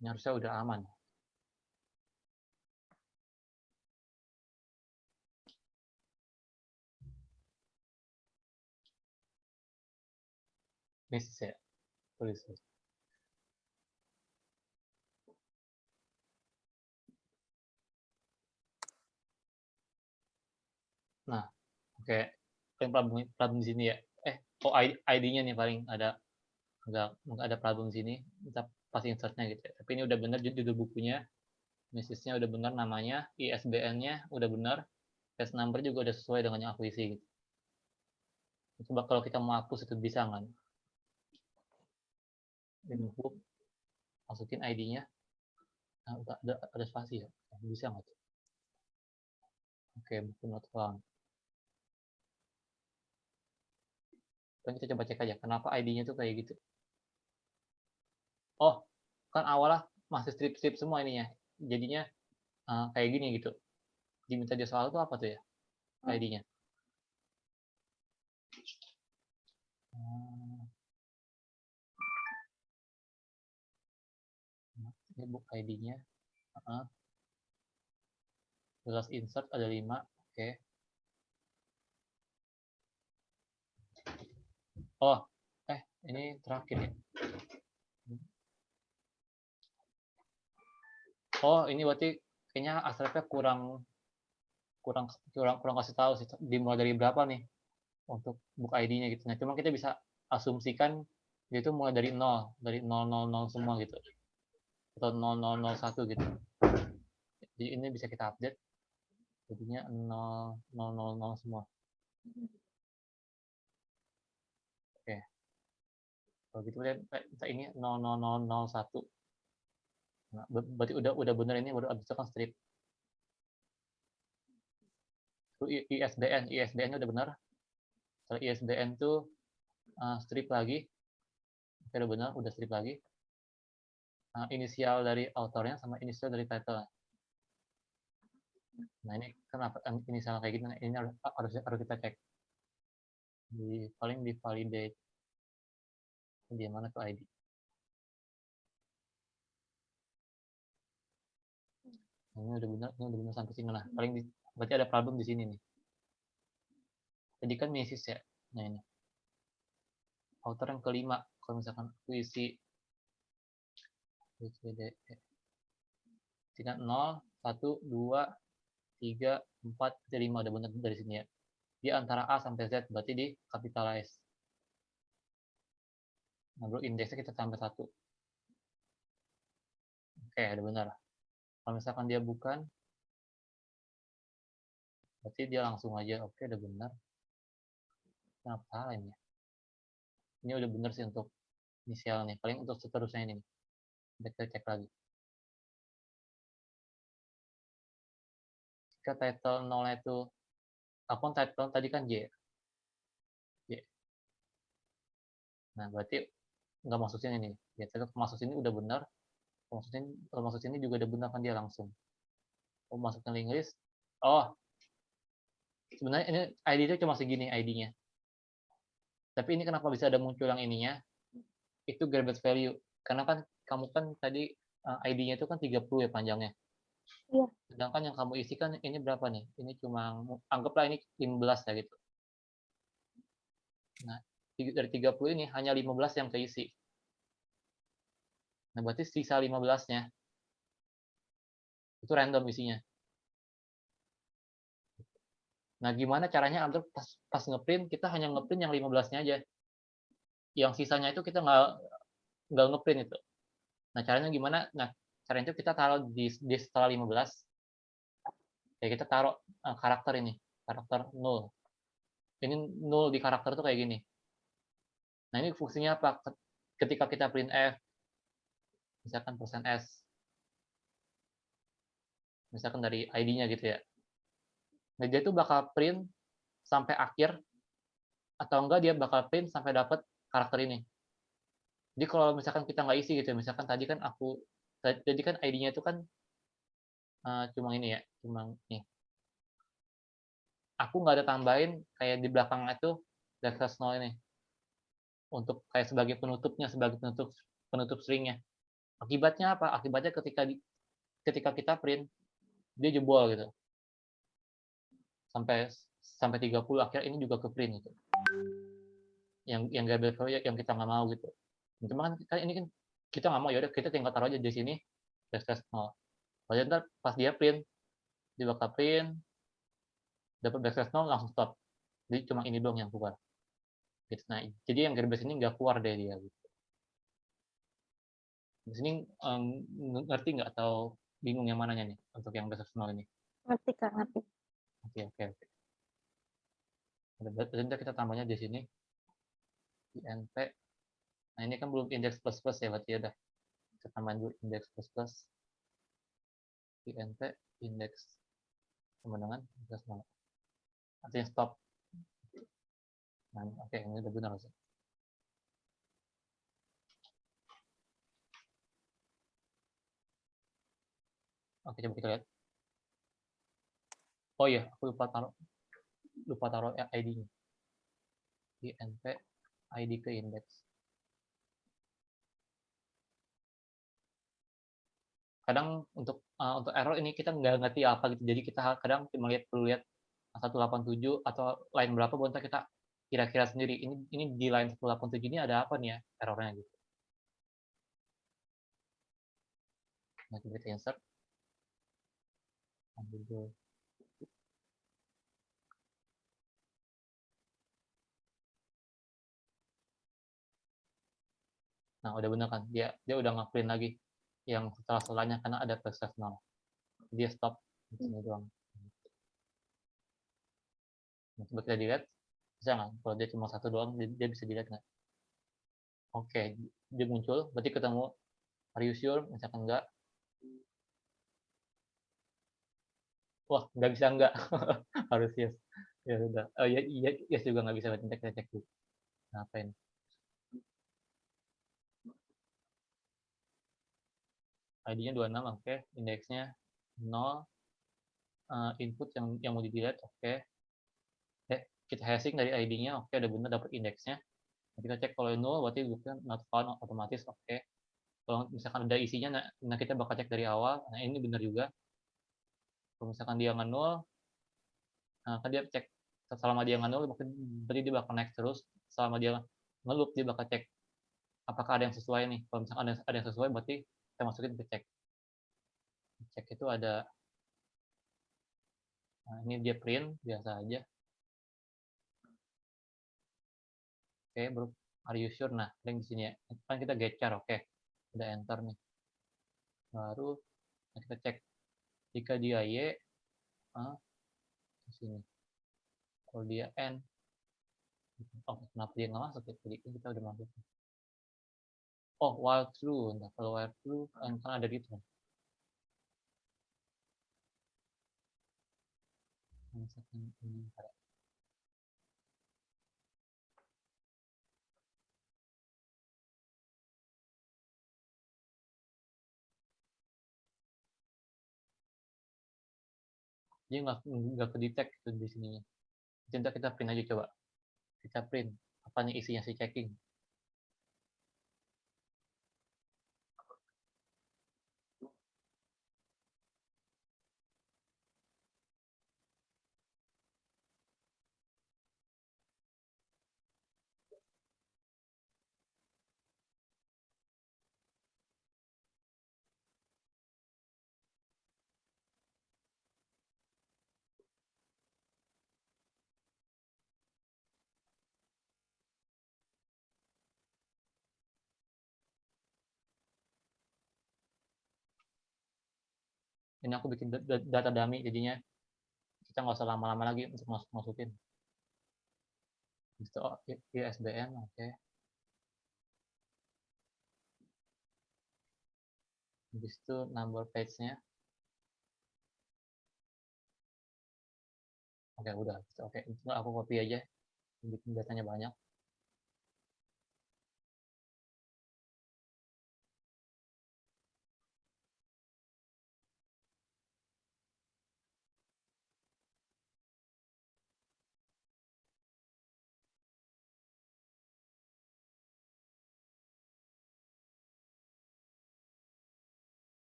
Ini harusnya udah aman. Ini saya tulis. Nah, oke. Paling problem di sini ya. ID-nya nih paling nggak ada problem di sini. Kita pas insertnya gitu ya. Tapi ini udah benar judul bukunya, misisnya udah benar namanya, ISBN-nya udah benar, case number juga udah sesuai dengan yang aku isi gitu. Coba kalau kita mau hapus itu bisa nggak? Remove, masukin ID-nya. Nah, ada spasi ya? Bisa nggak tuh? Oke, buku not found. Kan kita coba cek aja, kenapa ID-nya tuh kayak gitu. Oh, kan awalnya masih strip-strip semua ininya. Jadinya kayak gini gitu. diminta dia soal itu apa tuh ya? ID-nya. Ini book ID-nya. Jelas insert ada 5. Oke. Oh, ini terakhir ya. Oh, ini berarti kayaknya Ahrefs kurang kasih tahu sih dimulai dari berapa nih untuk book ID-nya gitu. Nah, cuma kita bisa asumsikan dia itu mulai dari 0, dari 000 semua gitu. Atau 0001 gitu. Jadi ini bisa kita update jadinya 0000 semua. Oke. Kalau gitu kita ini 00001. Nah, berarti udah bener ini baru abis itu kan strip. ISBN udah benar. Setelah ISBN tuh strip lagi. Oke, udah benar, udah strip lagi. Inisial dari autornya sama inisial dari title. Nah, ini kenapa inisial kayak gitu? Nah, ini harus kita cek. Paling di validate. Di mana tuh ID? Ini udah benar sampai sini. Nah, berarti ada problem di sini nih. Tadi kan Mrs ya. Nah, ini. Author yang kelima. Kalau misalkan aku isi tingkat 0, 1, 2, 3, 4, 5 udah benar dari sini ya. Dia antara A sampai Z berarti di capitalize. Nah, bro, indeksnya kita tambah 1. Oke, udah benar. Kalau misalkan dia bukan, berarti dia langsung aja. Oke, udah benar. Kenapa salah ini? Ini udah benar sih untuk inisial nih. Paling untuk seterusnya ini. Kita cek lagi. Jika title 0 itu, akun title tadi kan J. Nah, berarti nggak masuk sini nih. Ya, masuk sini udah benar. Kalau masuk sini juga udah benar kan dia langsung. Kalau masuk ke link list, oh, sebenarnya ini ID itu cuma segini ID-nya. Tapi ini kenapa bisa ada muncul yang ininya? Itu garbage value. Karena kan kamu kan tadi ID-nya itu kan 30 ya panjangnya. Iya. Sedangkan yang kamu isi kan ini berapa nih? Ini cuma, anggaplah ini 15 ya gitu. Nah, dari 30 ini hanya 15 yang keisi. Nah, berarti sisa 15-nya itu random isinya. Nah, gimana caranya agar pas ngeprint, kita hanya ngeprint yang 15-nya aja. Yang sisanya itu kita nggak ngeprint itu. Nah, caranya gimana? Nah, caranya itu kita taruh di setelah 15, ya kita taruh karakter ini, karakter 0. Ini 0 di karakter itu kayak gini. Nah, ini fungsinya apa? Ketika kita print F, misalkan %S, misalkan dari ID-nya gitu ya. Nah, dia tuh bakal print sampai akhir, atau enggak dia bakal print sampai dapat karakter ini. Jadi kalau misalkan kita nggak isi gitu, misalkan tadi kan jadi kan ID-nya itu kan cuma ini ya, cuma nih. Aku nggak ada tambahin kayak di belakang itu backslash 0 ini untuk kayak sebagai penutupnya, sebagai penutup stringnya. Akibatnya apa? Akibatnya ketika kita print dia jebol gitu. Sampai 30 akhir ini juga ke print gitu. Yang garbage value yang kita nggak mau gitu. Cuma kan ini kan kita nggak mau, yaudah kita tinggal taruh aja di sini backslash 0. Padahal ntar pas dia print, dia bakal print, dapat backslash 0 langsung stop. Jadi cuma ini doang yang keluar. Gitu. Nah, jadi yang garbage ini nggak keluar dari dia gitu. Di sini ngerti nggak atau bingung yang mananya nih untuk yang backslash 0 ini? Ngerti Kak, ngerti. Oke. Berarti kita tambahnya di sini INP. Nah, ini kan belum indeks plus ya, berarti ya udah kita tambahin dulu indeks plus INP indeks sama dengan indeks 0. Artinya stop. Nah, oke, ini udah benar sih. Oke, coba kita lihat. Oh iya, aku lupa taruh ID-nya. INP ID ke index. Kadang untuk error ini kita nggak ngerti apa gitu. Jadi kita kadang perlu lihat 187 atau line berapa baru kita kira-kira sendiri. Ini di line 187 ini ada apa nih ya errornya gitu. Nah, kita insert. Ambil dulu. Nah, udah bener kan? Dia udah nge-print lagi yang setelah-setelahnya karena ada proses 0. Dia stop di sini doang. Nah, coba kita dilihat, bisa nggak? Kalau dia cuma satu doang, dia bisa dilihat nggak? Oke, dia muncul, berarti ketemu are you sure? Misalkan enggak, wah nggak bisa enggak, harus yes. Ya udah, oh ya, yes juga nggak bisa, berarti kita cek dulu. Ngapain? ID-nya 26, oke. Indeksnya 0, input yang mau di-delete, oke. Kita hashing dari ID-nya, oke, udah bener dapat indeksnya. Nah, kita cek kalau 0, berarti bukan not found otomatis, oke. Kalau misalkan ada isinya, nah kita bakal cek dari awal. Nah, ini bener juga. Kalau misalkan dia nggak 0, nah, kan dia cek selama dia nggak 0, berarti dia bakal next terus. Selama dia ngeloop, dia bakal cek apakah ada yang sesuai nih. Kalau misalkan ada yang sesuai, berarti kita masukin ke cek. Cek itu ada, nah ini dia print, biasa aja. Oke, baru are you sure? Nah, link di sini ya. Kan kita get char, oke. Udah enter nih. Baru kita cek jika dia Y, di sini. Kalau dia N, oh kenapa dia nggak masuk ya? Jadi kita udah masuk. Oh, while true. Nah, kalau while true, kan ada return. Misalkan ini, dia nggak kedetek itu di sininya. Jadi kita print aja coba. Kita print apa nih isinya si checking. Ini aku bikin data dummy, jadinya kita nggak usah lama-lama lagi untuk masukin. Itu ISBN, oke. Habis itu number page-nya. Oke, udah. Oke, itu aku copy aja. Bikin datanya banyak.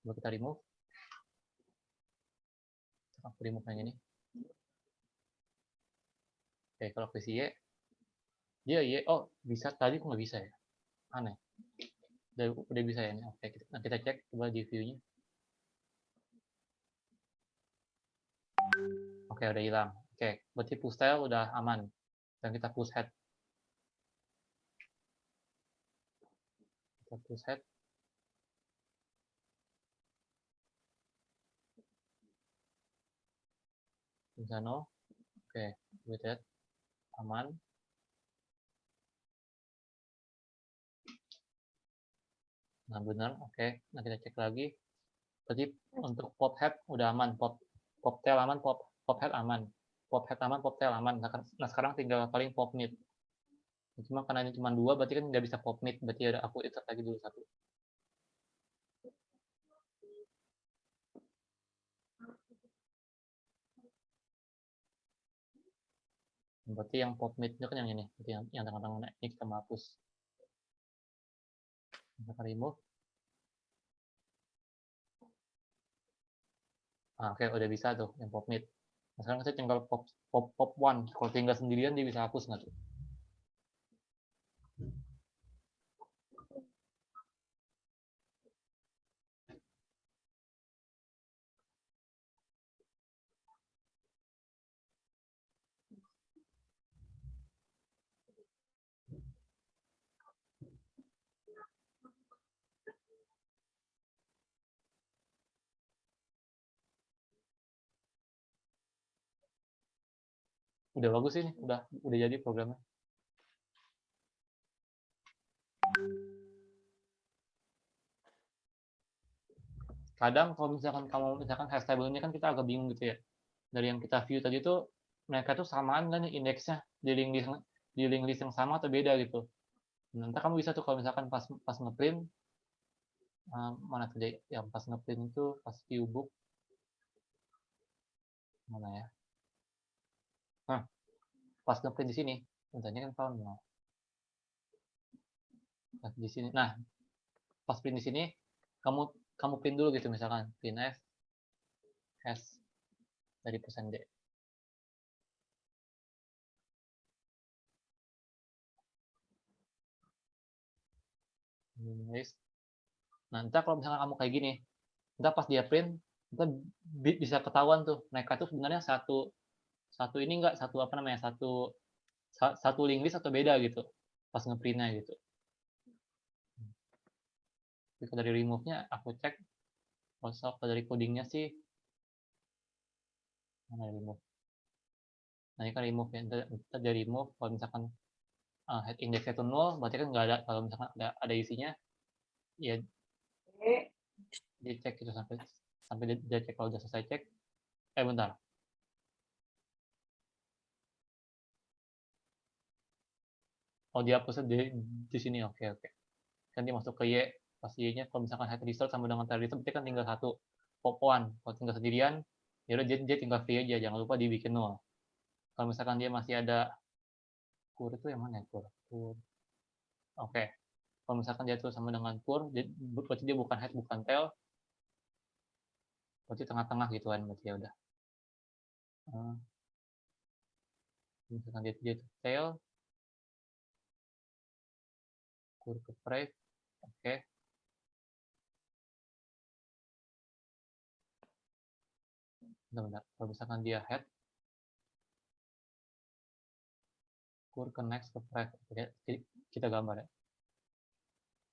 Coba kita remove. Aku remove yang ini. Oke, kalau ke Y, dia Y, oh bisa, tadi kok nggak bisa ya? Aneh. Udah bisa ya? Oke, kita cek coba di view-nya. Oke, udah hilang. Oke, berarti push tail udah aman. Dan kita push head. Kita push head. Bisa no. Oke, with head. Aman. Nah, benar. Oke, nah kita cek lagi. Berarti untuk pop head udah aman. Pop tail aman, pop head aman. Pop head aman, pop tail aman. Nah, sekarang tinggal paling pop mid. Cuma karena ini cuma 2, berarti kan nggak bisa pop mid. Berarti ada aku insert lagi dulu 1. Berarti yang pop mid itu kan yang ini. Berarti yang tengah-tengah ini kita hapus. Kita remove. Nah, oke, udah bisa tuh yang pop mid. Nah, sekarang saya tinggal pop one. Kalau tinggal sendirian dia bisa hapus nggak tuh? Udah bagus ini, udah jadi programnya. Kadang kalau misalkan kamu hash table-nya kan kita agak bingung gitu ya. Dari yang kita view tadi tuh mereka tuh samaan kan indeksnya di link list yang sama atau beda gitu. Nanti kamu bisa tuh kalau misalkan pas ngeprint mana tadi yang pas ngeprint itu pas viewbook mana ya? Nah, pas ngeprint di sini, contohnya kan kalau nah, di sini. Nah, pas print di sini kamu kamu print dulu gitu misalkan printf hash dari %d. Nah, ntar kalau misalkan kamu kayak gini, ntar pas dia print, ntar bisa ketahuan tuh mereka tuh sebenarnya satu ini enggak satu apa namanya satu link list atau beda gitu pas ngeprintnya gitu. Jadi dari remove-nya aku cek kalau dari codingnya sih mana remove. Nah ini kan remove ya, ntar dari remove kalau misalkan head index itu 0 berarti kan nggak ada, kalau misalkan ada isinya ya dicek itu sampai dia cek. Kalau udah selesai cek bentar, oh dihapusnya di sini. Oke, kan dia masuk ke Y, pas Y-nya kalau misalkan head result sama dengan tail result berarti kan tinggal satu pop one. Kalau tinggal sendirian ya udah dia tinggal free aja, jangan lupa dibikin 0. Kalau misalkan dia masih ada kur itu yang mana ya, kur oke, kalau misalkan dia tuh sama dengan kur berarti dia bukan head bukan tail, berarti tengah-tengah gitu kan, berarti ya udah. Misalkan dia tuh tail kur ke price. Oke, bentar, kalau misalkan dia head kur ke next ke price. Oke, kita gambar ya.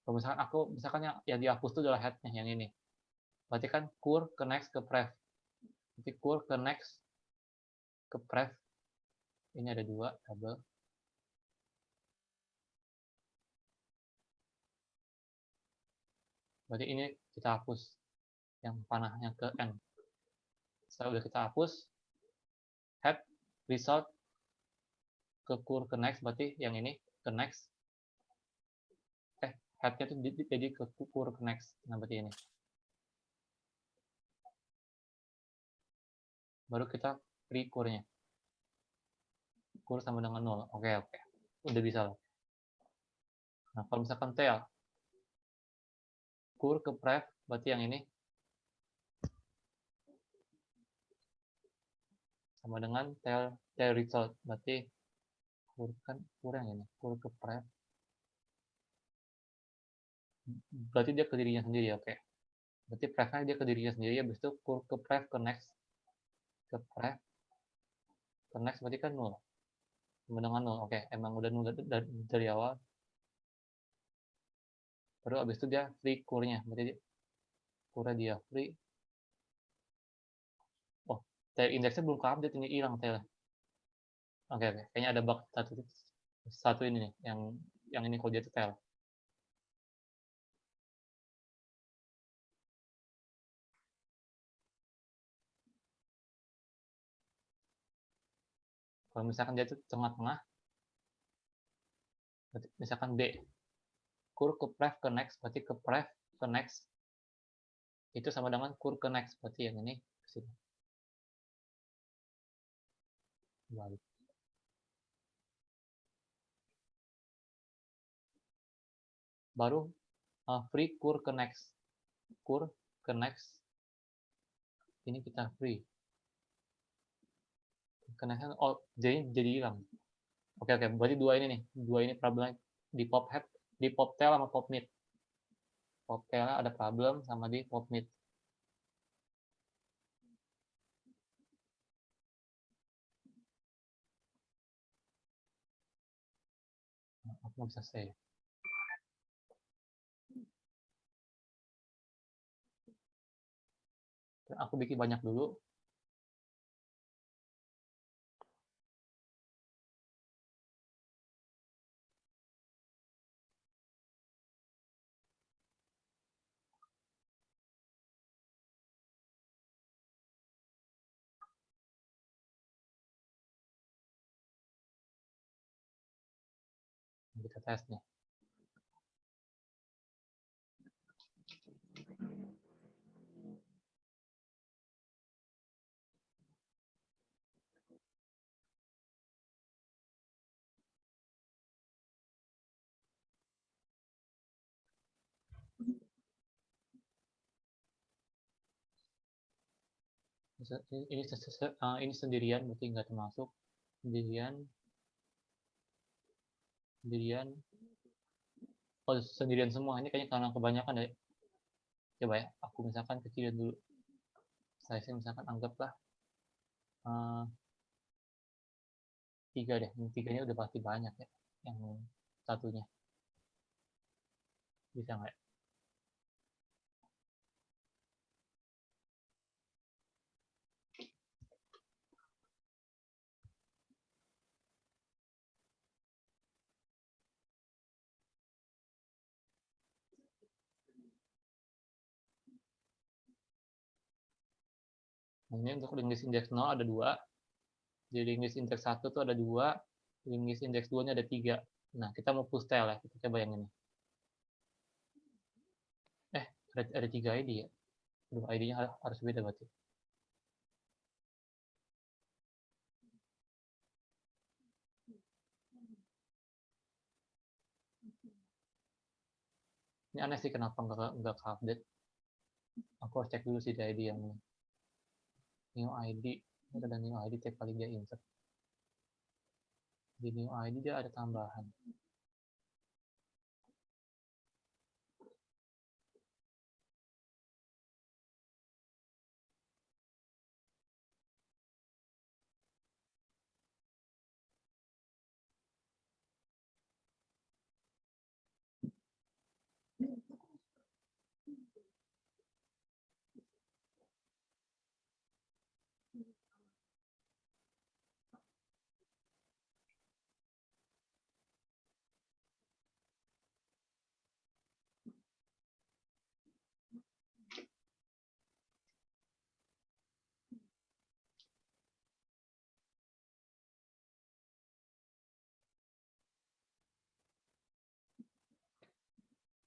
Kalau misalkan yang dihapus itu adalah headnya yang ini, berarti kan kur ke next ke pref. Berarti kur ke next ke pref. Ini ada 2 double. Berarti ini kita hapus yang panahnya ke n. Setelah udah kita hapus head result ke kur ke next, berarti yang ini ke next. Headnya tuh jadi ke kur ke next. Nah berarti ini. Baru kita free kurnya. Kur sama dengan 0. Oke. Udah bisa loh. Nah kalau misalkan tail kur ke pref, berarti yang ini sama dengan tail result. Berarti kan kurang ini, kur ke pref. Berarti dia ke dirinya sendiri, oke. Berarti prefnya dia ke dirinya sendiri, habis itu kur ke pref ke next. Ke pref ke next berarti kan 0. Sama dengan 0, oke. Emang udah 0 dari awal. Baru habis itu dia free kurnya, berarti kurnya dia free. Oh, tail indexnya belum ke-update, ini hilang tailnya. Oke, kayaknya ada bug satu ini nih, yang ini kalau dia itu tail. Kalau misalkan dia itu tengah-tengah, misalkan B, kur ke pref ke next, berarti ke pref ke next itu sama dengan kur ke next, berarti yang ini ke sini. Balik. Baru free kur ke next. Kur ke next. Ini kita free. Kenapa? Oh, jadi hilang. Oke, berarti dua ini nih. Dua ini problemnya di pop head, di pop tail sama pop mid. Pop tail ada problem sama di pop mid. Aku nggak bisa save. Aku bikin banyak dulu. Kita tes nih. Ini sendirian, berarti nggak termasuk. Sendirian. Oh, sendirian semua. Ini kayaknya karena kebanyakan ya. Coba ya, aku misalkan kecilin dulu. Saya misalkan anggaplah 3 deh. Yang 3-nya udah pasti banyak ya. Yang satunya. Bisa nggak ya? Nah, ini untuk linguist index 0 ada 2. Di linguist index 1 tuh ada 2. Linguist index 2-nya ada 3. Nah, kita mau push tail ya. Kita coba yang ini. Ada 3 ID ya. Aduh, ID-nya harus beda berarti. Ini aneh sih kenapa nggak update. Aku harus cek dulu sih di ID yang ini. New ID. Ini ada new ID tiap kali dia insert. Di new ID dia ada tambahan.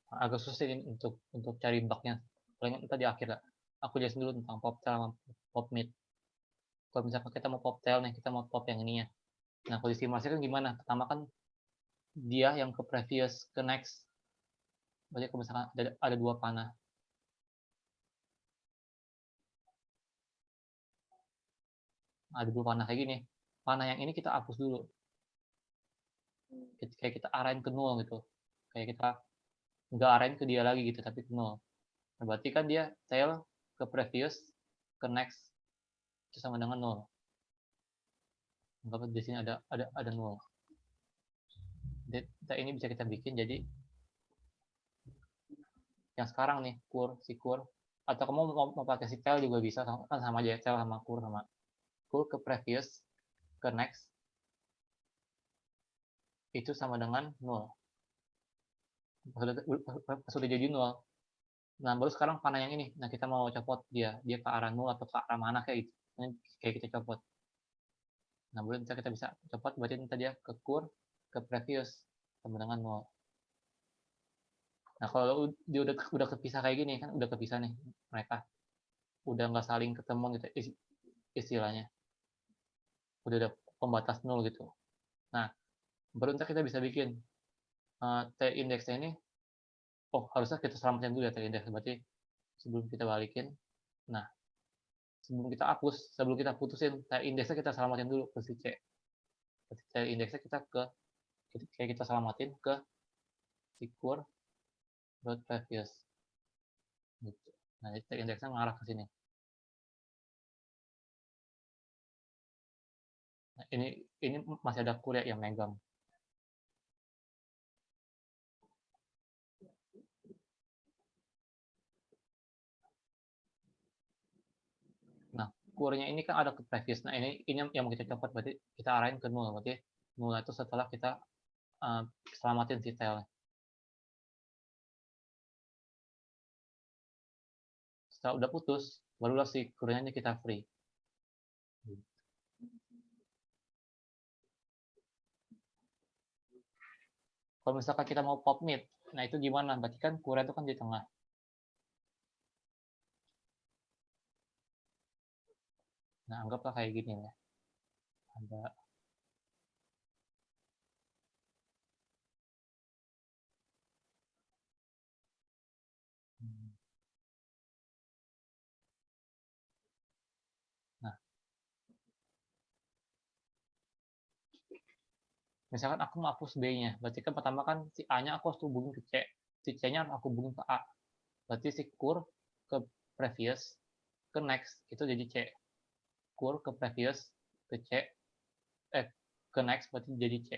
Agak susah ini untuk cari bugnya. Paling kita di akhir lah. Aku jelasin dulu tentang pop tail sama pop mid. Kalau misalkan kita mau pop tail nih, kita mau pop yang ininya. Nah, kalau disimulasikan gimana? Pertama kan dia yang ke previous ke next. Berarti kalau misalkan ada 2 panah. ada 2 panah kayak gini. Panah yang ini kita hapus dulu. Kayak kita arahin ke 0 gitu. Kayak kita nggak arahin ke dia lagi gitu, tapi ke 0. Nah, berarti kan dia tail ke previous ke next itu sama dengan 0. Anggap di sini ada 0. Data ini bisa kita bikin jadi yang sekarang nih, si kur, atau kamu mau pakai si tail juga bisa, kan sama aja, tail sama kur ke previous ke next itu sama dengan 0. Sudah jadi 0. Nah, baru sekarang panah yang ini. Nah, kita mau copot dia ke arah 0 atau ke arah mana kayak gitu. Kayak kita copot. Nah, baru kita bisa copot, berarti nanti dia ke kur ke previous sama dengan 0. Nah, kalau dia udah kepisah kayak gini kan, udah kepisah nih mereka. Udah nggak saling ketemu gitu istilahnya. Udah ada pembatas 0 gitu. Nah, baru nanti kita bisa bikin T indeksnya ini. Oh, harusnya kita selamatin dulu ya T indeks. Berarti sebelum kita balikin. Nah, sebelum kita putusin T indeksnya kita selamatin dulu ke si C. T indeksnya kita selamatin ke si kur dot previous. Gitu. Nah, T indeksnya mengarah ke sini. Nah, ini masih ada kur yang megang. Nah, kurnya ini kan ada ke previous. Nah, ini yang mau kita copot, berarti kita arahin ke 0. Berarti 0 itu setelah kita selamatin si tail. Setelah udah putus, barulah si kurnya ini kita free. Kalau misalkan kita mau pop mid, nah itu gimana? Berarti kan kurnya itu kan di tengah. Nah, anggaplah kayak gini ya. Ada Nah, misalkan aku mau hapus B-nya, berarti kan pertama kan si A-nya aku harus hubungin ke C, si C-nya aku hubungin ke A. Berarti si kur ke previous ke next itu jadi C. Kur ke previous ke C, ke next berarti jadi C.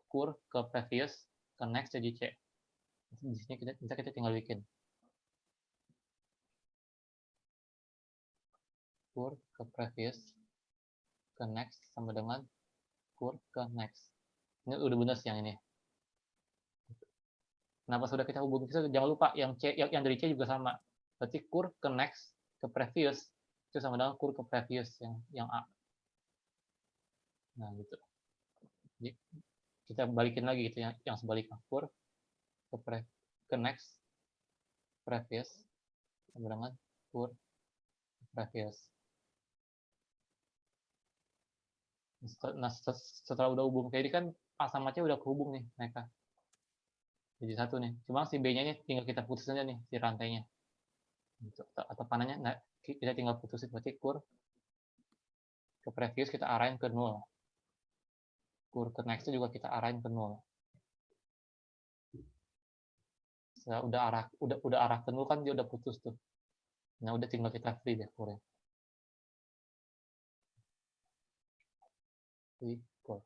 Kur ke previous ke next jadi C. Di sini kita tinggal bikin kur ke previous ke next sama dengan kur ke next. Ini udah benar sih yang ini. Nah, pas sudah kita hubungi, jangan lupa yang C, yang dari C juga sama. Berarti kur ke next ke previous itu sama dengan kur ke previous yang A. Nah, gitu. Jadi kita balikin lagi gitu ya, yang sebaliknya kur ke next previous sama dengan kur previous. Nah, setelah udah hubung kayak ini kan A sama C udah kehubung nih mereka. Jadi satu nih. Cuma si B-nya ini tinggal kita putusin aja nih si rantainya. Gitu. Atau panahnya nah, kita tinggal putusin, berarti kur ke previous kita arahin ke 0. Kur ke next juga kita arahin ke 0. Udah arah ke 0 kan dia udah putus tuh. Nah, udah tinggal kita free deh kurnya. Free kur.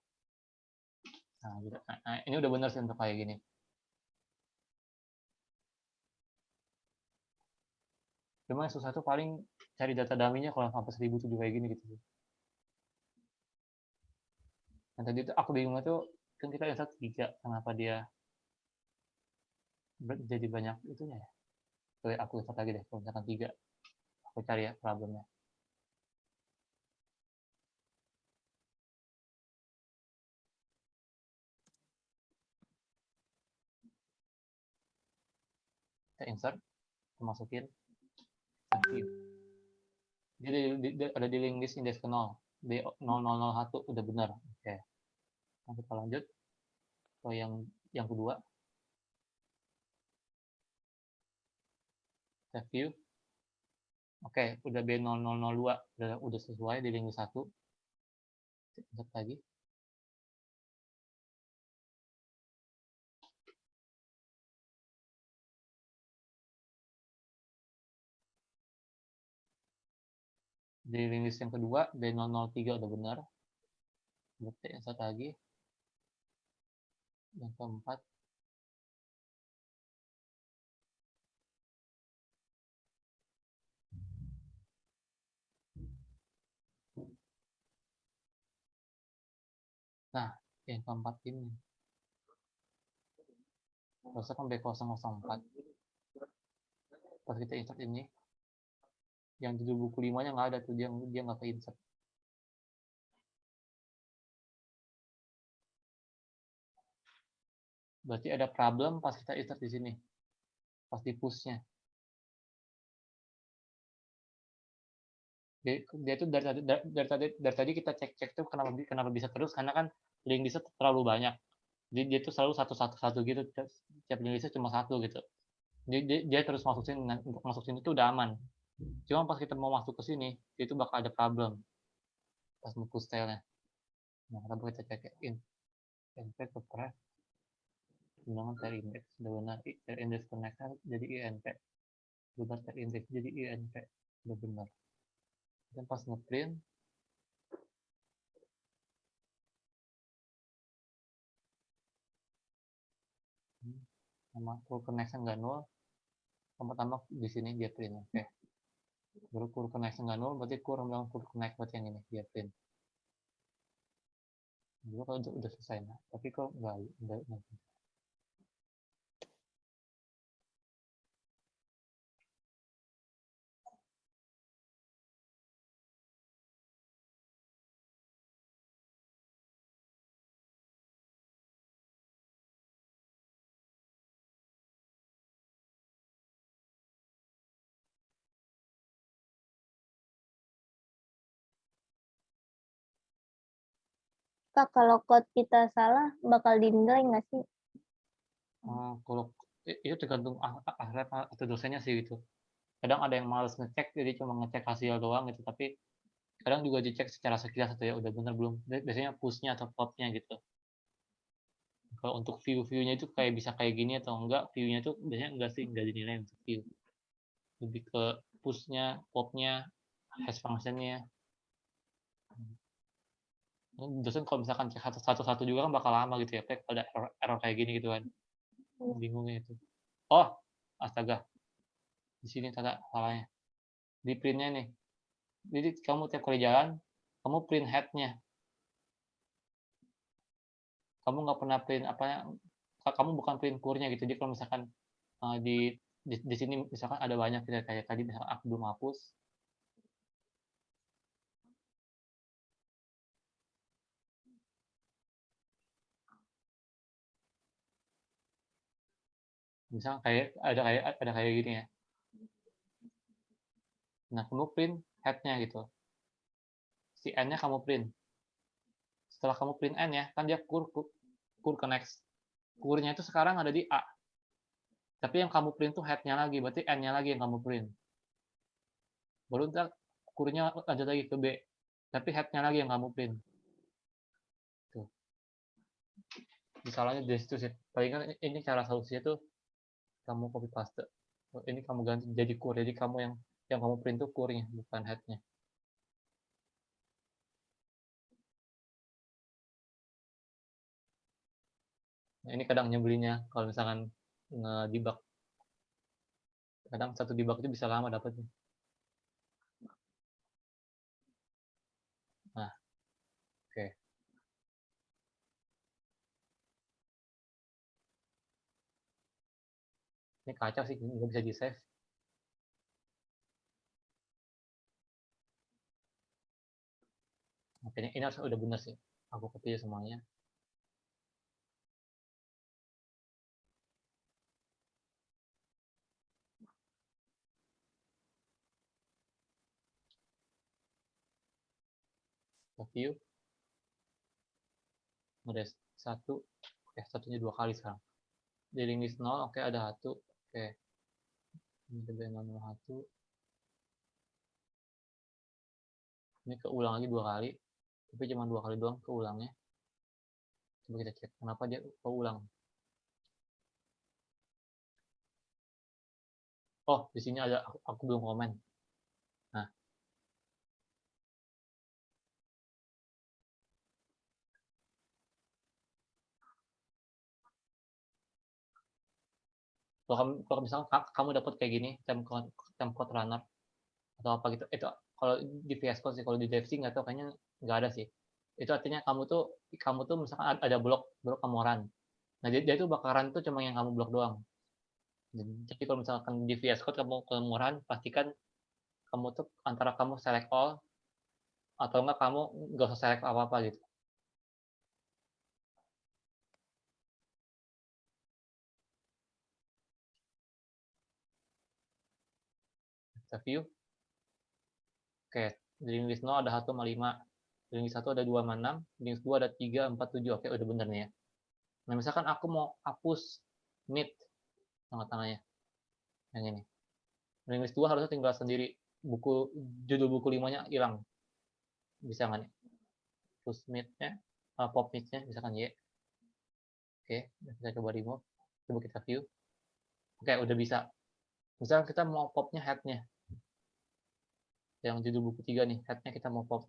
Nah, gitu. Nah, ini udah bener sih untuk kayak gini. Cuma yang susah tuh paling cari data dummy-nya kalau sampai 1007 kayak gini gitu. Nah, tadi tuh aku bingung tuh kan kita insert 3, kenapa dia jadi banyak itunya ya. Coba aku insert lagi deh, kalau misalkan 3. Aku cari ya problemnya. Kita insert, kita masukin, view. Jadi ada di link list index ke 0. D0001 udah benar. Oke. Nah, kita lanjut ke yang kedua. Kita view. Oke, udah B0002, udah sesuai di link 1. Insert lagi. Di link list yang kedua, B003 udah benar. Berarti insert lagi. Yang keempat. Nah, yang keempat ini. Harusnya kan B004. Pas kita insert ini, yang judul buku 5-nya nggak ada tuh, dia nggak ke insert. Berarti ada problem pas kita insert di sini, pas di push-nya. Dia tuh dari tadi kita cek tuh kenapa bisa terus, karena kan link listnya terlalu banyak. Jadi dia tuh selalu satu gitu, tiap link listnya cuma satu gitu. Dia terus masukin, untuk masuk sini tuh udah aman. Cuma pas kita mau masuk ke sini, itu bakal ada problem pas mau push tailnya. Nah, kita cek input ke press, gunakan tail index, sudah benar tail index connector jadi INP, benar tail index jadi INP, sudah benar. Dan pas ngeprint, sama full connection nggak nol, pertama di sini dia print, oke. Baru full connection nggak nol, berarti kurang bilang full connect, berarti yang ini dia print. Jadi kalau udah selesai, nah, tapi kok nggak. Kak, kalau code kita salah bakal dinilai nggak sih? Kalau itu tergantung ahli atau dosennya sih gitu. Kadang ada yang males ngecek, jadi cuma ngecek hasil doang gitu, tapi kadang juga dicek secara sekilas atau ya udah bener belum. Biasanya push-nya atau pop-nya gitu. Kalau untuk view-nya itu kayak bisa kayak gini atau enggak, view-nya itu biasanya enggak sih, enggak dinilai untuk view. Lebih ke push-nya, pop-nya, hash function-nya. Dosen kalau misalkan cek satu-satu juga kan bakal lama gitu ya, kayak ada error kayak gini gitu kan. Bingungnya itu. Oh, astaga. Di sini tanda salahnya. Di print-nya nih. Jadi kamu tiap kali jalan, kamu print head-nya. Kamu nggak pernah print apanya, kamu bukan print core-nya gitu. Jadi kalau misalkan di sini misalkan ada banyak gitu, kayak tadi misalkan aku belum hapus. Misal kayak ada kayak gini ya. Nah, kamu print head-nya gitu. Si N-nya kamu print. Setelah kamu print N ya, kan dia core connect. Core-nya itu sekarang ada di A. Tapi yang kamu print tuh head-nya lagi, berarti N-nya lagi yang kamu print. Baru ntar core-nya lanjut lagi ke B. Tapi head-nya lagi yang kamu print. Tuh. Misalnya dari situ sih. Palingan ini cara solusinya tuh kamu copy paste. Ini kamu ganti jadi core. Jadi kamu yang kamu print tuh core-nya, bukan head-nya. Nah, ini kadang nyebelinnya kalau misalkan nge-debug. Kadang satu debug itu bisa lama dapetnya. Nah, oke. Ini kacau sih, nggak bisa di-save. Makanya ini harus udah bener sih. Aku copy semuanya. View. Udah satu. Satunya 2 kali sekarang. Di list 0, oke ada satu. Oke. Ini ada 001. Ini keulang lagi 2 kali, tapi cuma 2 kali doang keulangnya. Coba kita cek kenapa dia keulang. Oh, di sini ada aku belum komen. Nah, kalau misalkan kamu dapat kayak gini timecode runner atau apa gitu, itu kalau di VS Code sih, kalau di Dev sih nggak tahu, kayaknya nggak ada sih. Itu artinya kamu tuh misalkan ada blok kamu run. Nah, dia tuh bakal run tuh cuma yang kamu blok doang. Jadi kalau misalkan di VS Code kamu run, pastikan kamu tuh antara kamu select all atau enggak kamu nggak usah select apa-apa gitu. Kita view, oke, di list 0 ada 1 sama 5, di list 1 ada 2 sama 6, di list 2 ada 3, 4, 7, oke udah bener nih ya. Nah, misalkan aku mau hapus mid tengah-tengahnya, yang ini. Di list 2 harusnya tinggal sendiri, judul buku 5-nya hilang. Bisa nggak nih? Hapus mid-nya, pop mid-nya, misalkan Y. Oke, kita coba remove, coba kita view. Oke, udah bisa. Misalkan kita mau popnya head-nya, yang judul buku 3 nih, head-nya kita mau pop.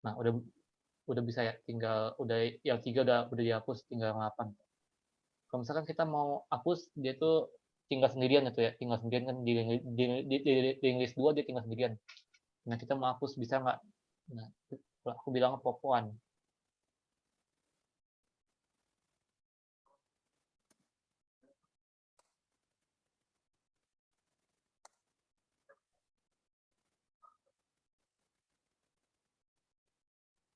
Nah, udah bisa ya, tinggal udah yang 3 udah dihapus, tinggal yang 8. Kalau misalkan kita mau hapus, dia tuh tinggal sendirian itu ya, tinggal sendirian kan di list 2 dia tinggal sendirian. Nah, kita mau hapus bisa nggak? Nah, aku bilang pop one.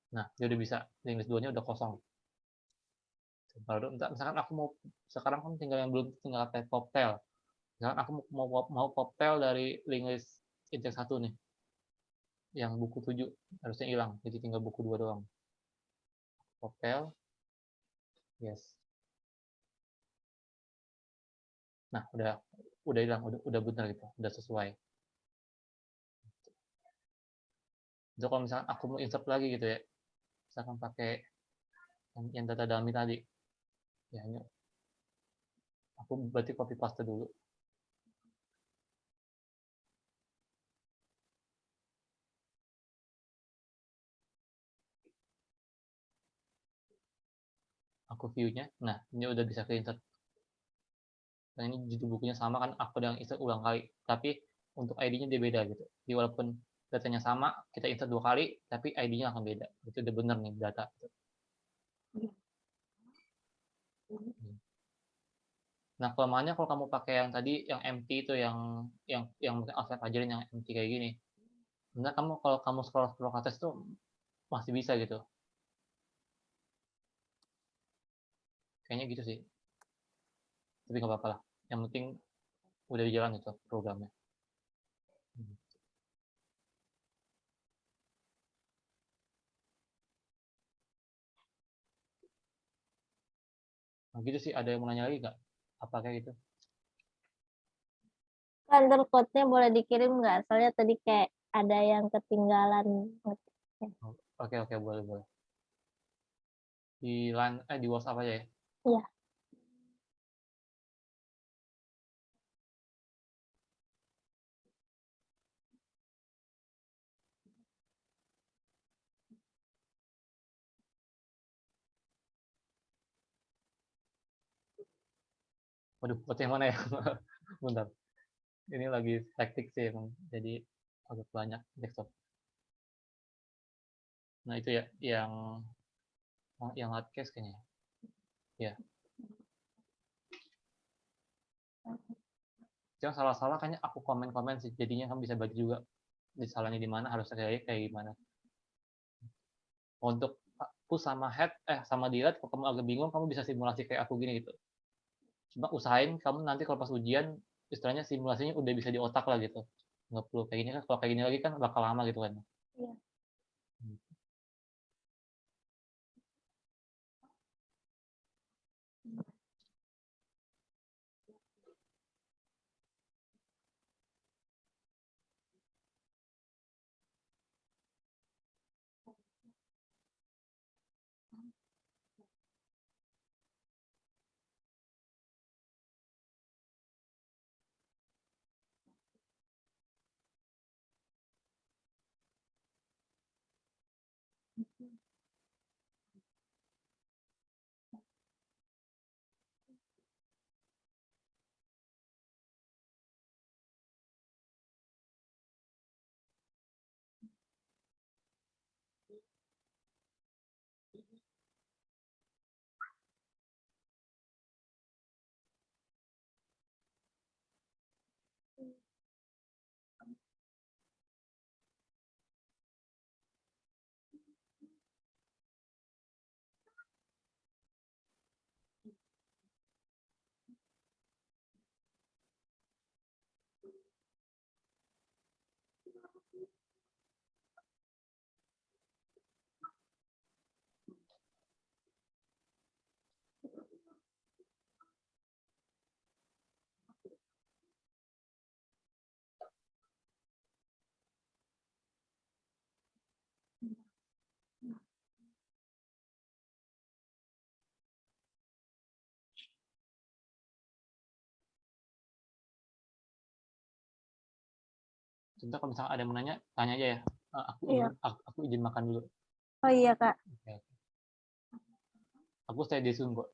Nah, dia udah bisa, di list 2-nya udah kosong. Baru misalkan aku mau, sekarang kan tinggal yang belum, tinggal poptail. Misalkan aku mau poptail dari link list index 1 nih, yang buku 7 harusnya hilang, jadi tinggal buku 2 doang. Poptail, yes. Nah, udah hilang, udah benar gitu, udah sesuai. Jadi kalau misalkan aku mau insert lagi gitu ya, misalkan pakai yang data dummy tadi, ya ini aku berarti copy paste dulu. Aku view-nya, nah ini udah bisa ke insert. Nah, ini judul bukunya sama kan, aku udah insert ulang kali, tapi untuk ID-nya dia beda gitu. Jadi walaupun datanya sama, kita insert 2 kali, tapi ID-nya akan beda. Itu udah bener nih data. Nah, kelemahannya kalau kamu pakai yang tadi, yang empty itu, yang mungkin Alfred ajarin yang empty kayak gini. Sebenarnya kalau kamu scroll ke atas tuh masih bisa gitu. Kayaknya gitu sih. Tapi nggak apa-apa lah. Yang penting udah di jalan itu programnya. Nah, gitu sih. Ada yang mau nanya lagi nggak? Apa kayak gitu? Kantor code-nya boleh dikirim nggak? Soalnya tadi kayak ada yang ketinggalan. Oke, oke, boleh, boleh. Di line, di WhatsApp aja ya. Iya. Waduh, buat yang mana ya? Bentar. Ini lagi hektik sih emang. Jadi agak banyak desktop. Nah, itu ya yang hardcase kayaknya. Ya. Yang salah-salah kayaknya aku komen-komen sih. Jadinya kamu bisa bagi juga di salahnya di mana, harus kayak gimana. Untuk push sama head, sama delete, kalau kamu agak bingung, kamu bisa simulasi kayak aku gini gitu. Cuma usahain kamu nanti kalau pas ujian, istilahnya simulasinya udah bisa di otak lah gitu. Nggak perlu kayak gini kan, kalau kayak gini lagi kan bakal lama gitu kan. Iya. Contoh kalau misalnya ada yang mau nanya, tanya aja ya. Iya. Aku izin makan dulu. Oh iya, Kak. Oke, oke. Aku stay di Zoom kok.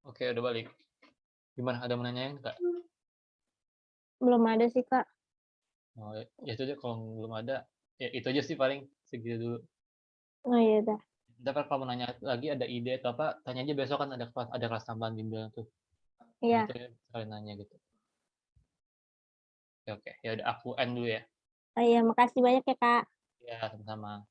Oke, udah balik. Gimana, ada mau nanyain, Kak? Belum ada sih, Kak. Oh, ya itu deh kalau belum ada, ya itu aja sih paling, segitu dulu. Oh, ya udah. Ntar kalau mau nanya lagi ada ide atau apa, tanya aja besok kan ada kelas tambahan bimbel tuh. Nah, Iya. itu ya sekalian nanya gitu. Oke, ya udah aku end dulu ya. Oh, iya, makasih banyak ya, Kak. Ya, sama-sama.